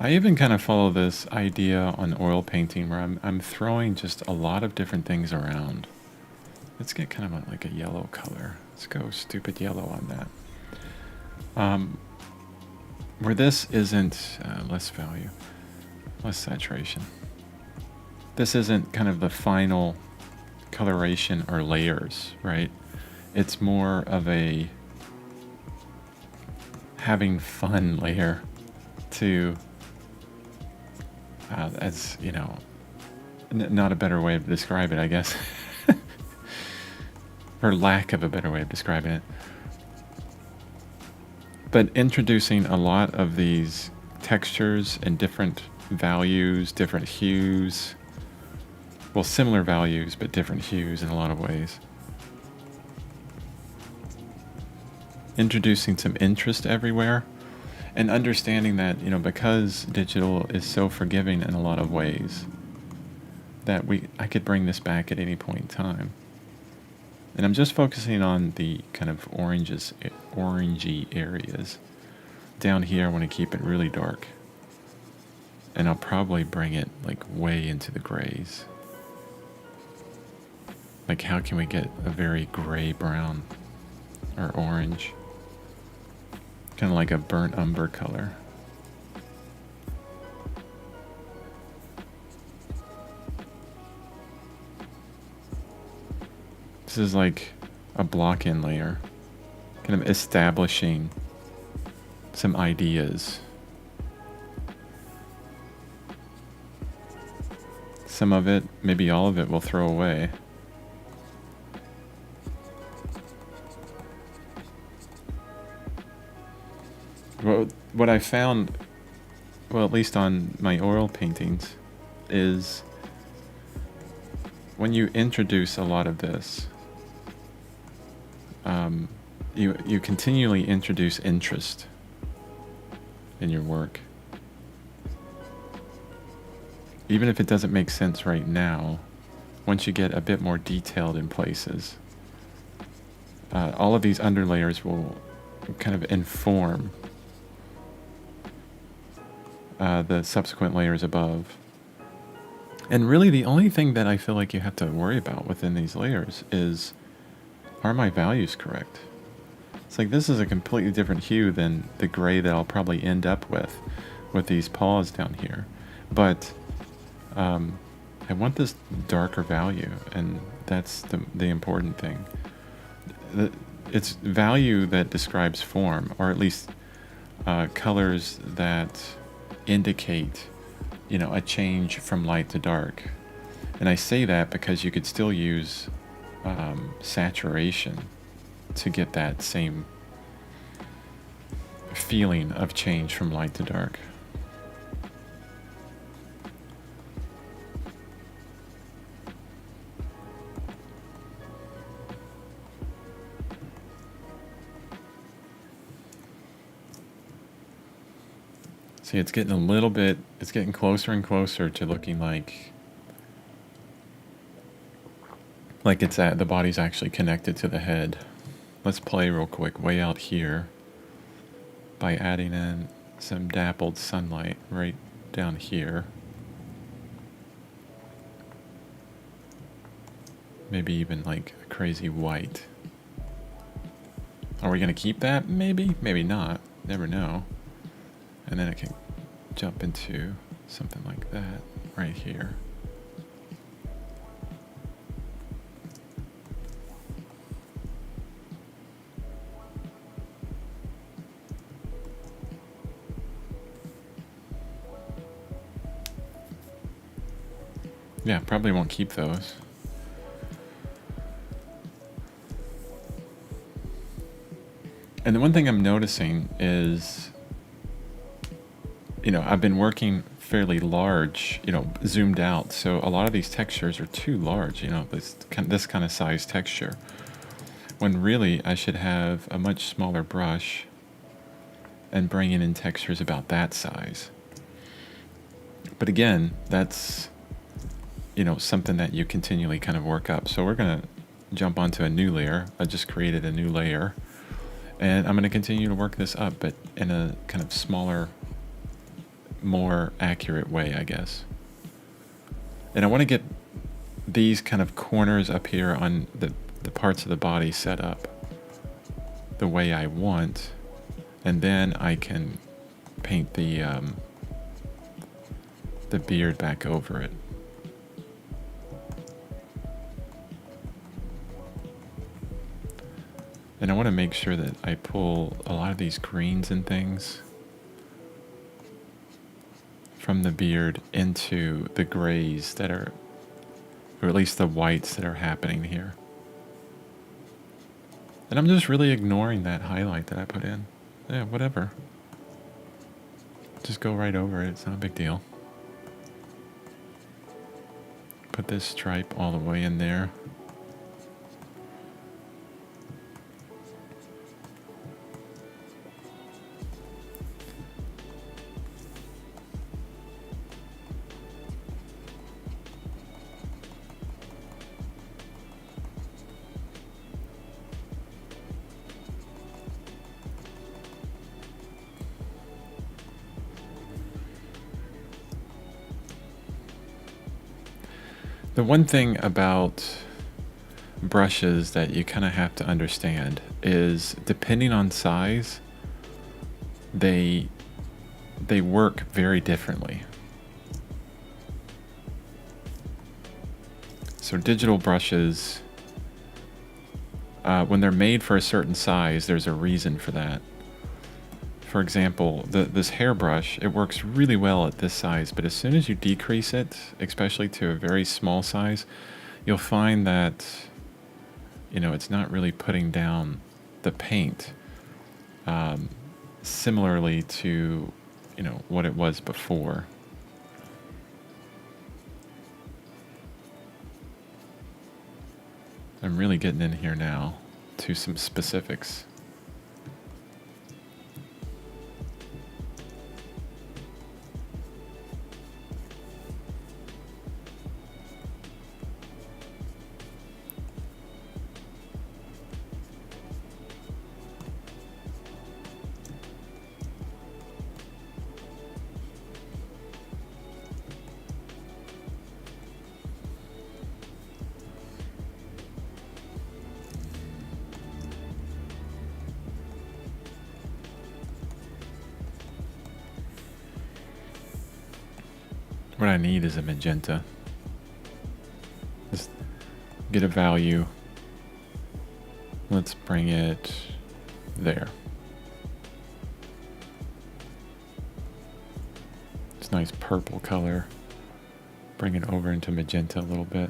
I even kind of follow this idea on oil painting where I'm throwing just a lot of different things around. Let's get kind of like a yellow color. Let's go stupid yellow on that. Where this isn't less value, less saturation. This isn't kind of the final coloration or layers, right? It's more of a having fun layer to as, you know, not a better way of describing it, I guess. Or lack of a better way of describing it. But introducing a lot of these textures and different values, different hues. Well, similar values, but different hues in a lot of ways. Introducing some interest everywhere. And understanding that, you know, because digital is so forgiving in a lot of ways, that I could bring this back at any point in time. And I'm just focusing on the kind of orangey areas. Down here, I want to keep it really dark. And I'll probably bring it like way into the grays. Like how can we get a very gray brown or orange? Kind of like a burnt umber color. This is like a block-in layer, kind of establishing some ideas. Some of it, maybe all of it, we'll throw away. What I found, well, at least on my oil paintings, is when you introduce a lot of this, you continually introduce interest in your work. Even if it doesn't make sense right now, once you get a bit more detailed in places, all of these underlayers will kind of inform the subsequent layers above. And really the only thing that I feel like you have to worry about within these layers is, are my values correct? It's like this is a completely different hue than the gray that I'll probably end up with these paws down here. But I want this darker value, and that's the important thing. It's value that describes form, or at least colors that indicate, you know, a change from light to dark. And I say that because you could still use saturation to get that same feeling of change from light to dark. See, it's getting a little bit, it's getting closer and closer to looking like it's at, the body's actually connected to the head. Let's play real quick way out here by adding in some dappled sunlight right down here. Maybe even like a crazy white. Are we going to keep that? Maybe, maybe not. Never know. And then it can jump into something like that right here. Yeah, probably won't keep those. And the one thing I'm noticing is, I've been working fairly large, zoomed out. So a lot of these textures are too large, this kind of size texture. When really I should have a much smaller brush and bringing in textures about that size. But again, that's, something that you continually kind of work up. So we're going to jump onto a new layer. I just created a new layer. And I'm going to continue to work this up, but in a kind of smaller, more accurate way, I guess. And I want to get these kind of corners up here on the parts of the body set up the way I want. And then I can paint the beard back over it. And I want to make sure that I pull a lot of these greens and things from the beard into the grays that are, or at least the whites that are happening here. And I'm just really ignoring that highlight that I put in. Yeah, whatever. Just go right over it. It's not a big deal. Put this stripe all the way in there. The one thing about brushes that you kind of have to understand is, depending on size, they work very differently. So digital brushes, when they're made for a certain size, there's a reason for that. For example, this hairbrush, it works really well at this size, but as soon as you decrease it, especially to a very small size, you'll find that, it's not really putting down the paint similarly to, what it was before. I'm really getting in here now to some specifics. What I need is a magenta. Just get a value. Let's bring it there. It's nice purple color. Bring it over into magenta a little bit.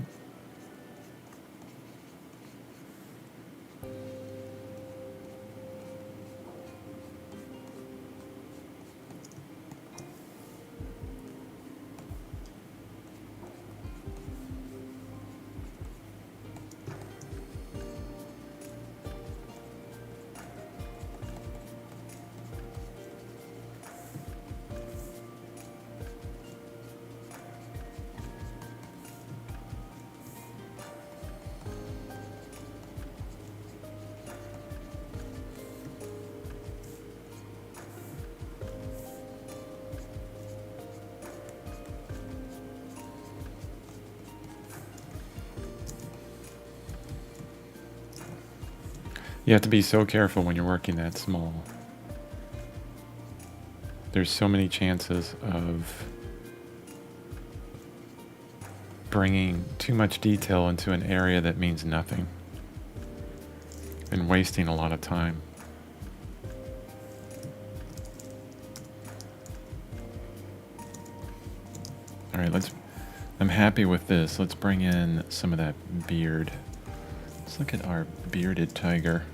You have to be so careful when you're working that small. There's so many chances of bringing too much detail into an area that means nothing and wasting a lot of time. All right, I'm happy with this. Let's bring in some of that beard. Let's look at our bearded tiger.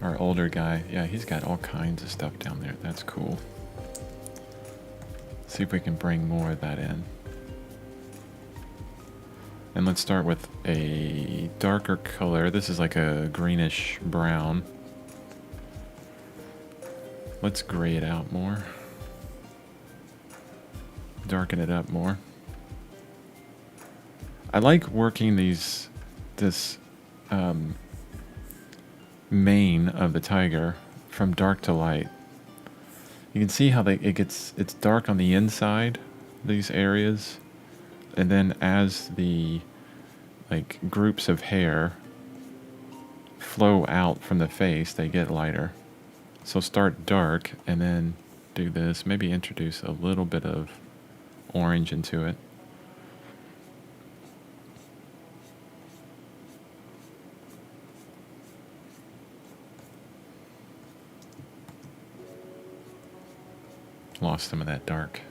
Our older guy. Yeah, he's got all kinds of stuff down there. That's cool. See if we can bring more of that in. And let's start with a darker color. This is like a greenish brown. Let's gray it out more. Darken it up more. I like working this mane of the tiger from dark to light. You can see how it's dark on the inside, these areas, and then as the groups of hair flow out from the face, they get lighter. So start dark and then do this. Maybe introduce a little bit of orange into it. Lost some of that dark.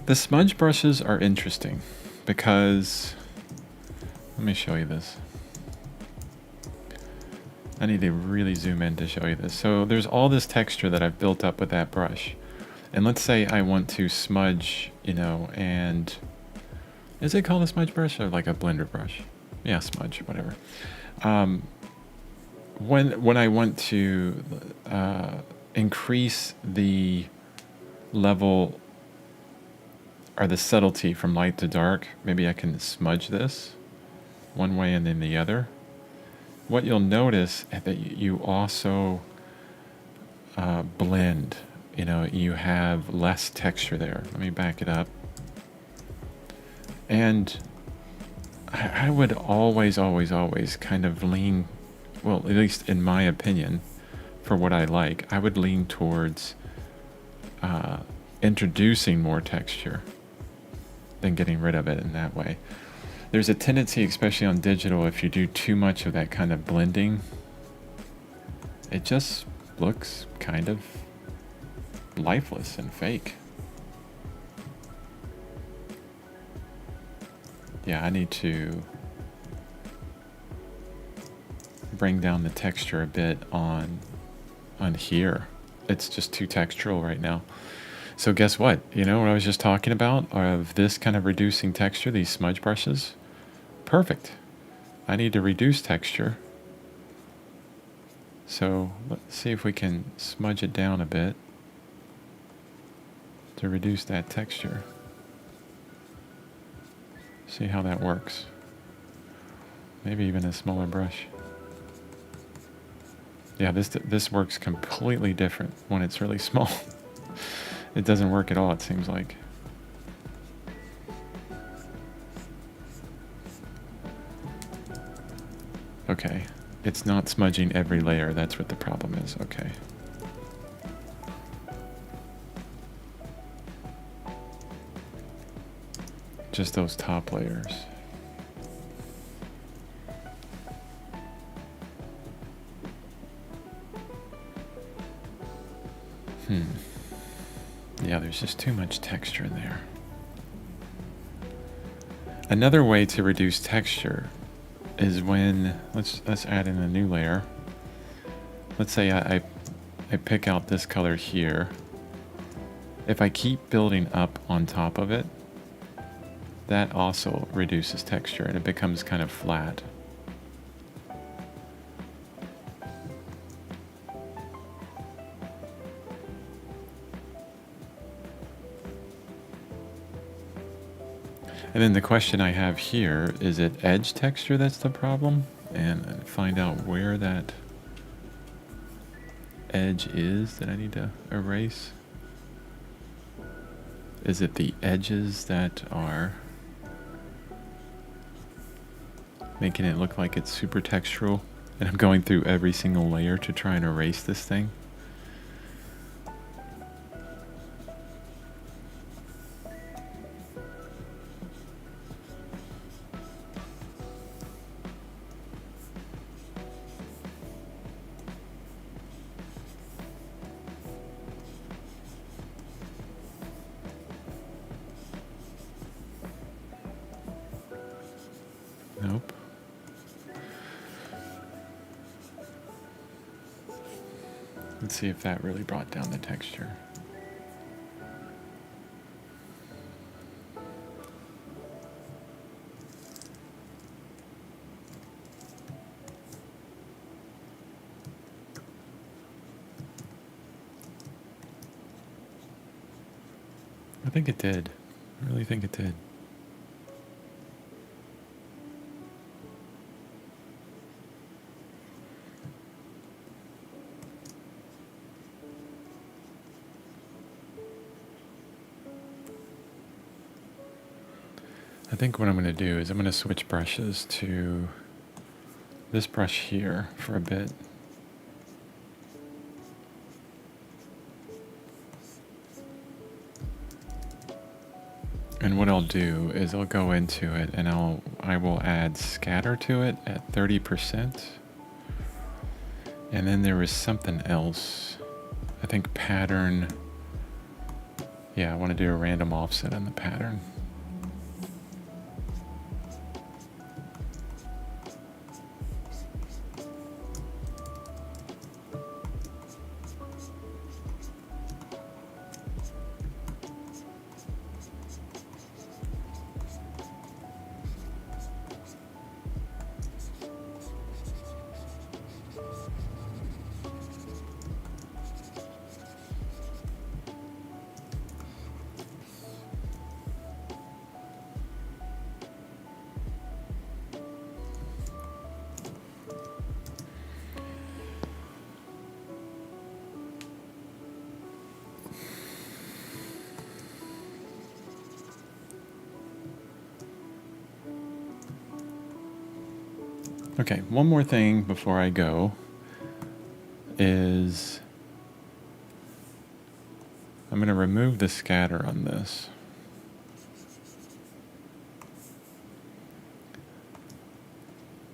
The smudge brushes are interesting because, let me show you this. I need to really zoom in to show you this. So there's all this texture that I've built up with that brush. And let's say I want to smudge, and is it called a smudge brush or like a blender brush? Yeah, smudge, whatever. When I want to increase the level or the subtlety from light to dark, maybe I can smudge this one way and then the other. What you'll notice is that you also blend. You have less texture there. Let me back it up. And I would always kind of lean, well, at least in my opinion, for what I like, I would lean towards introducing more texture than getting rid of it in that way. There's a tendency, especially on digital, if you do too much of that kind of blending, it just looks kind of lifeless and fake. Yeah, I need to bring down the texture a bit on here. It's just too textural right now. So guess what? What I was just talking about of this kind of reducing texture, these smudge brushes? Perfect. I need to reduce texture. So let's see if we can smudge it down a bit to reduce that texture. See how that works. Maybe even a smaller brush. Yeah, this works completely different when it's really small. It doesn't work at all, it seems like. Okay, it's not smudging every layer, that's what the problem is. Okay. Just those top layers. Yeah, there's just too much texture in there. Another way to reduce texture is when, let's add in a new layer. Let's say I pick out this color here. If I keep building up on top of it, that also reduces texture and it becomes kind of flat. And then the question I have here, is it edge texture that's the problem? And find out where that edge is that I need to erase. Is it the edges that are making it look like it's super textural? And I'm going through every single layer to try and erase this thing. Nope. Let's see if that really brought down the texture. I think it did. I really think it did. I think what I'm going to do is I'm going to switch brushes to this brush here for a bit. And what I'll do is I'll go into it and I will add scatter to it at 30%. And then there is something else. I think pattern. Yeah, I want to do a random offset on the pattern. Okay, one more thing before I go is I'm going to remove the scatter on this.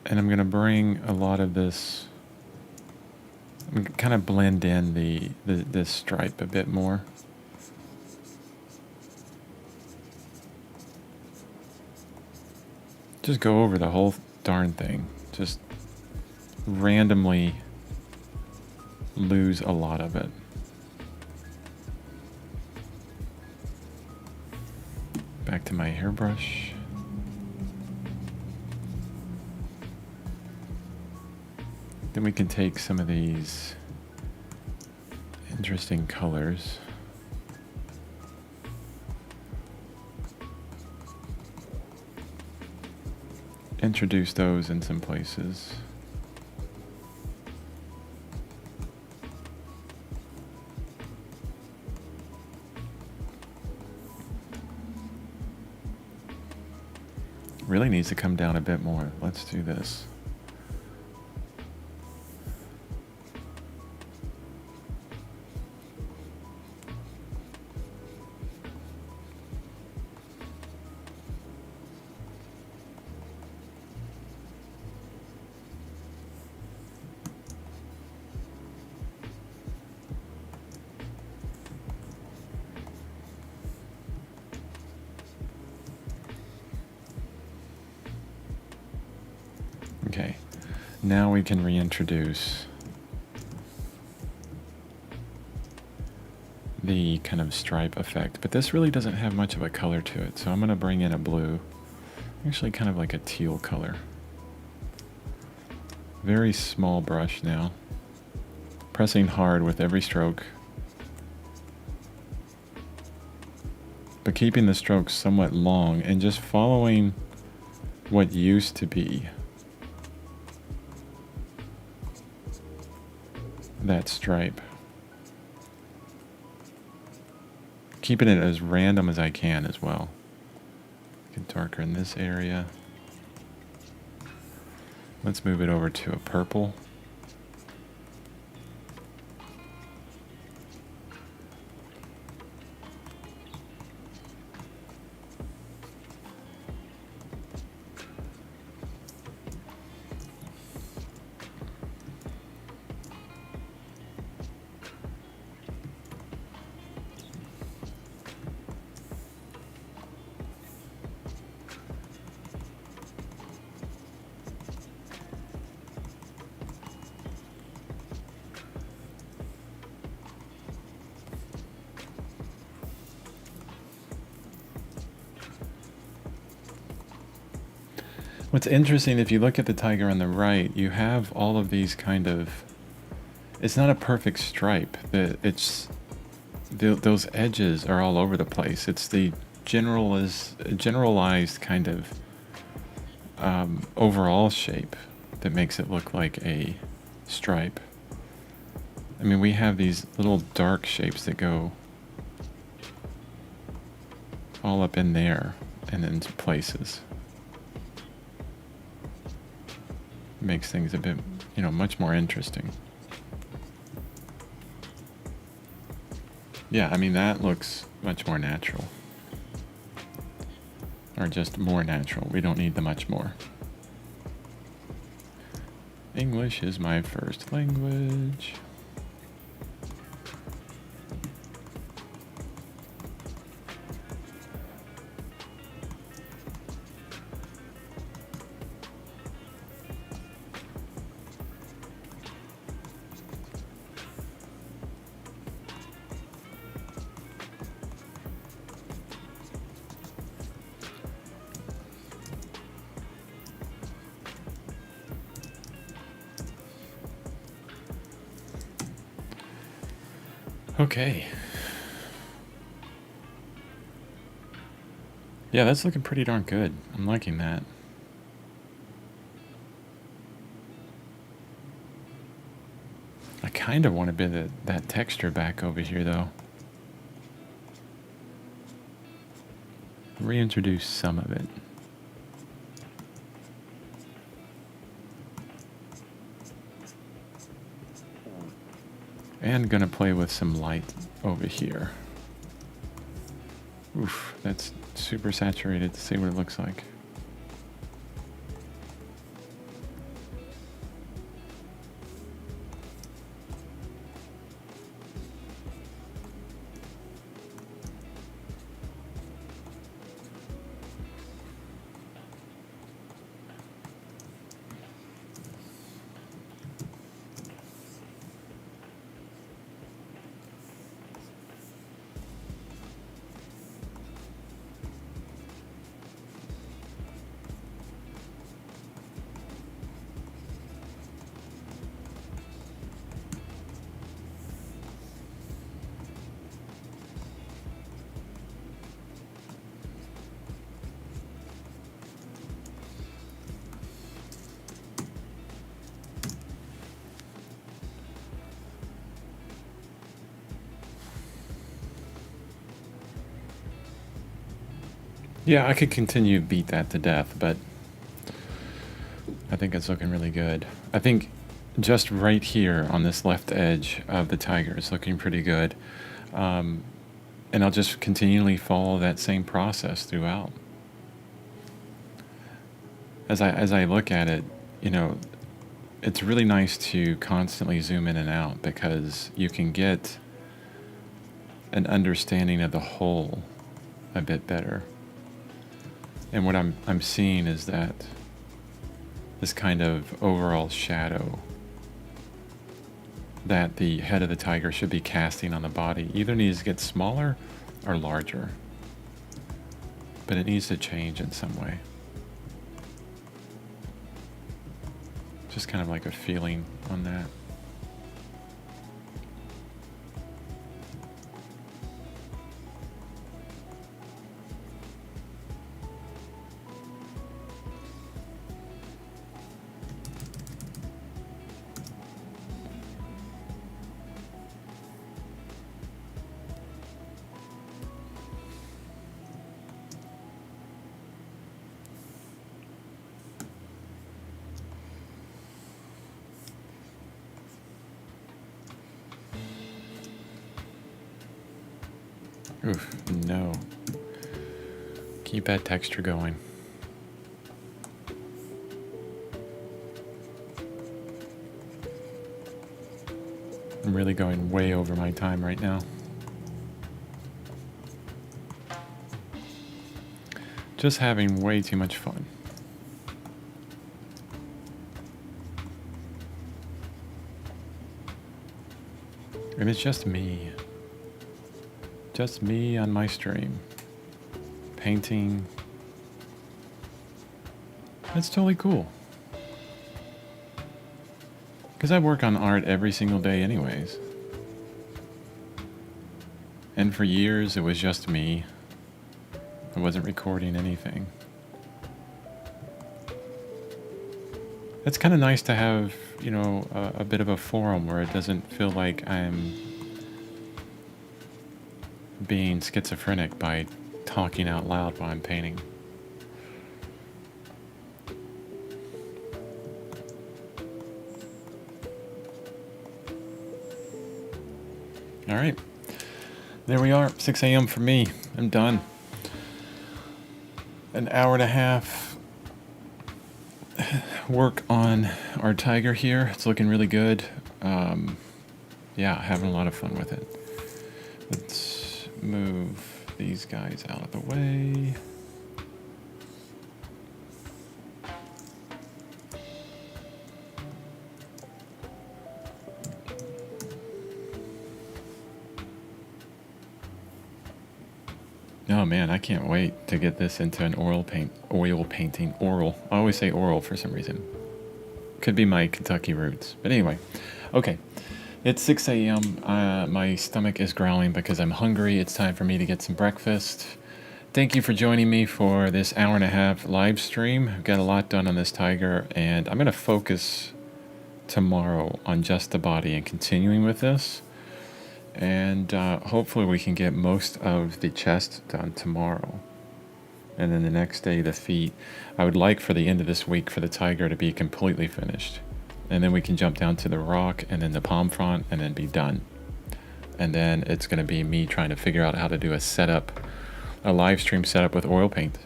And I'm going to bring a lot of this, kind of blend in this stripe a bit more. Just go over the whole darn thing. Just randomly lose a lot of it. Back to my hairbrush. Then we can take some of these interesting colors. Introduce those in some places. Really needs to come down a bit more. Let's do this. Now we can reintroduce the kind of stripe effect, but this really doesn't have much of a color to it, so I'm going to bring in a blue, actually kind of like a teal color. Very small brush now, pressing hard with every stroke, but keeping the strokes somewhat long and just following what used to be that stripe. Keeping it as random as I can as well. Get darker in this area. Let's move it over to a purple. What's interesting, if you look at the tiger on the right, you have all of these kind of, it's not a perfect stripe. Those edges are all over the place. It's the generalized kind of overall shape that makes it look like a stripe. I mean, we have these little dark shapes that go all up in there and into places. Makes things a bit, much more interesting. Yeah, I mean, that looks much more natural. Or just more natural. We don't need the much more. English is my first language. Okay. Yeah, that's looking pretty darn good. I'm liking that. I kind of want a bit of that texture back over here, though. Reintroduce some of it. And gonna play with some light over here. Oof, that's super saturated to see what it looks like. Yeah, I could continue to beat that to death, but I think it's looking really good. I think just right here on this left edge of the tiger is looking pretty good. And I'll just continually follow that same process throughout. As I look at it, it's really nice to constantly zoom in and out because you can get an understanding of the whole a bit better. And what I'm seeing is that this kind of overall shadow that the head of the tiger should be casting on the body. Either needs to get smaller or larger, but it needs to change in some way. Just kind of like a feeling on that. Oof, no. Keep that texture going. I'm really going way over my time right now. Just having way too much fun. And it's just me. Just me on my stream. Painting. That's totally cool. Because I work on art every single day anyways. And for years it was just me. I wasn't recording anything. It's kind of nice to have, you know, a bit of a forum where it doesn't feel like I'm being schizophrenic by talking out loud while I'm painting. All right, there we are, 6 a.m. for me. I'm done. An hour and a half work on our tiger here. It's looking really good. Yeah, having a lot of fun with it. Let's move these guys out of the way. Oh man, I can't wait to get this into an oil painting. Oral. I always say oral for some reason. Could be my Kentucky roots. But anyway, okay. It's 6 a.m. My stomach is growling because I'm hungry. It's time for me to get some breakfast. Thank you for joining me for this hour and a half live stream. I've got a lot done on this tiger, and I'm going to focus tomorrow on just the body and continuing with this. And hopefully we can get most of the chest done tomorrow. And then the next day, the feet. I would like for the end of this week for the tiger to be completely finished. And then we can jump down to the rock and then the palm front and then be done. And then it's going to be me trying to figure out how to do a live stream setup with oil paint.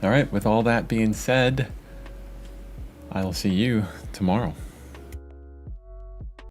All right, with all that being said, I'll see you tomorrow.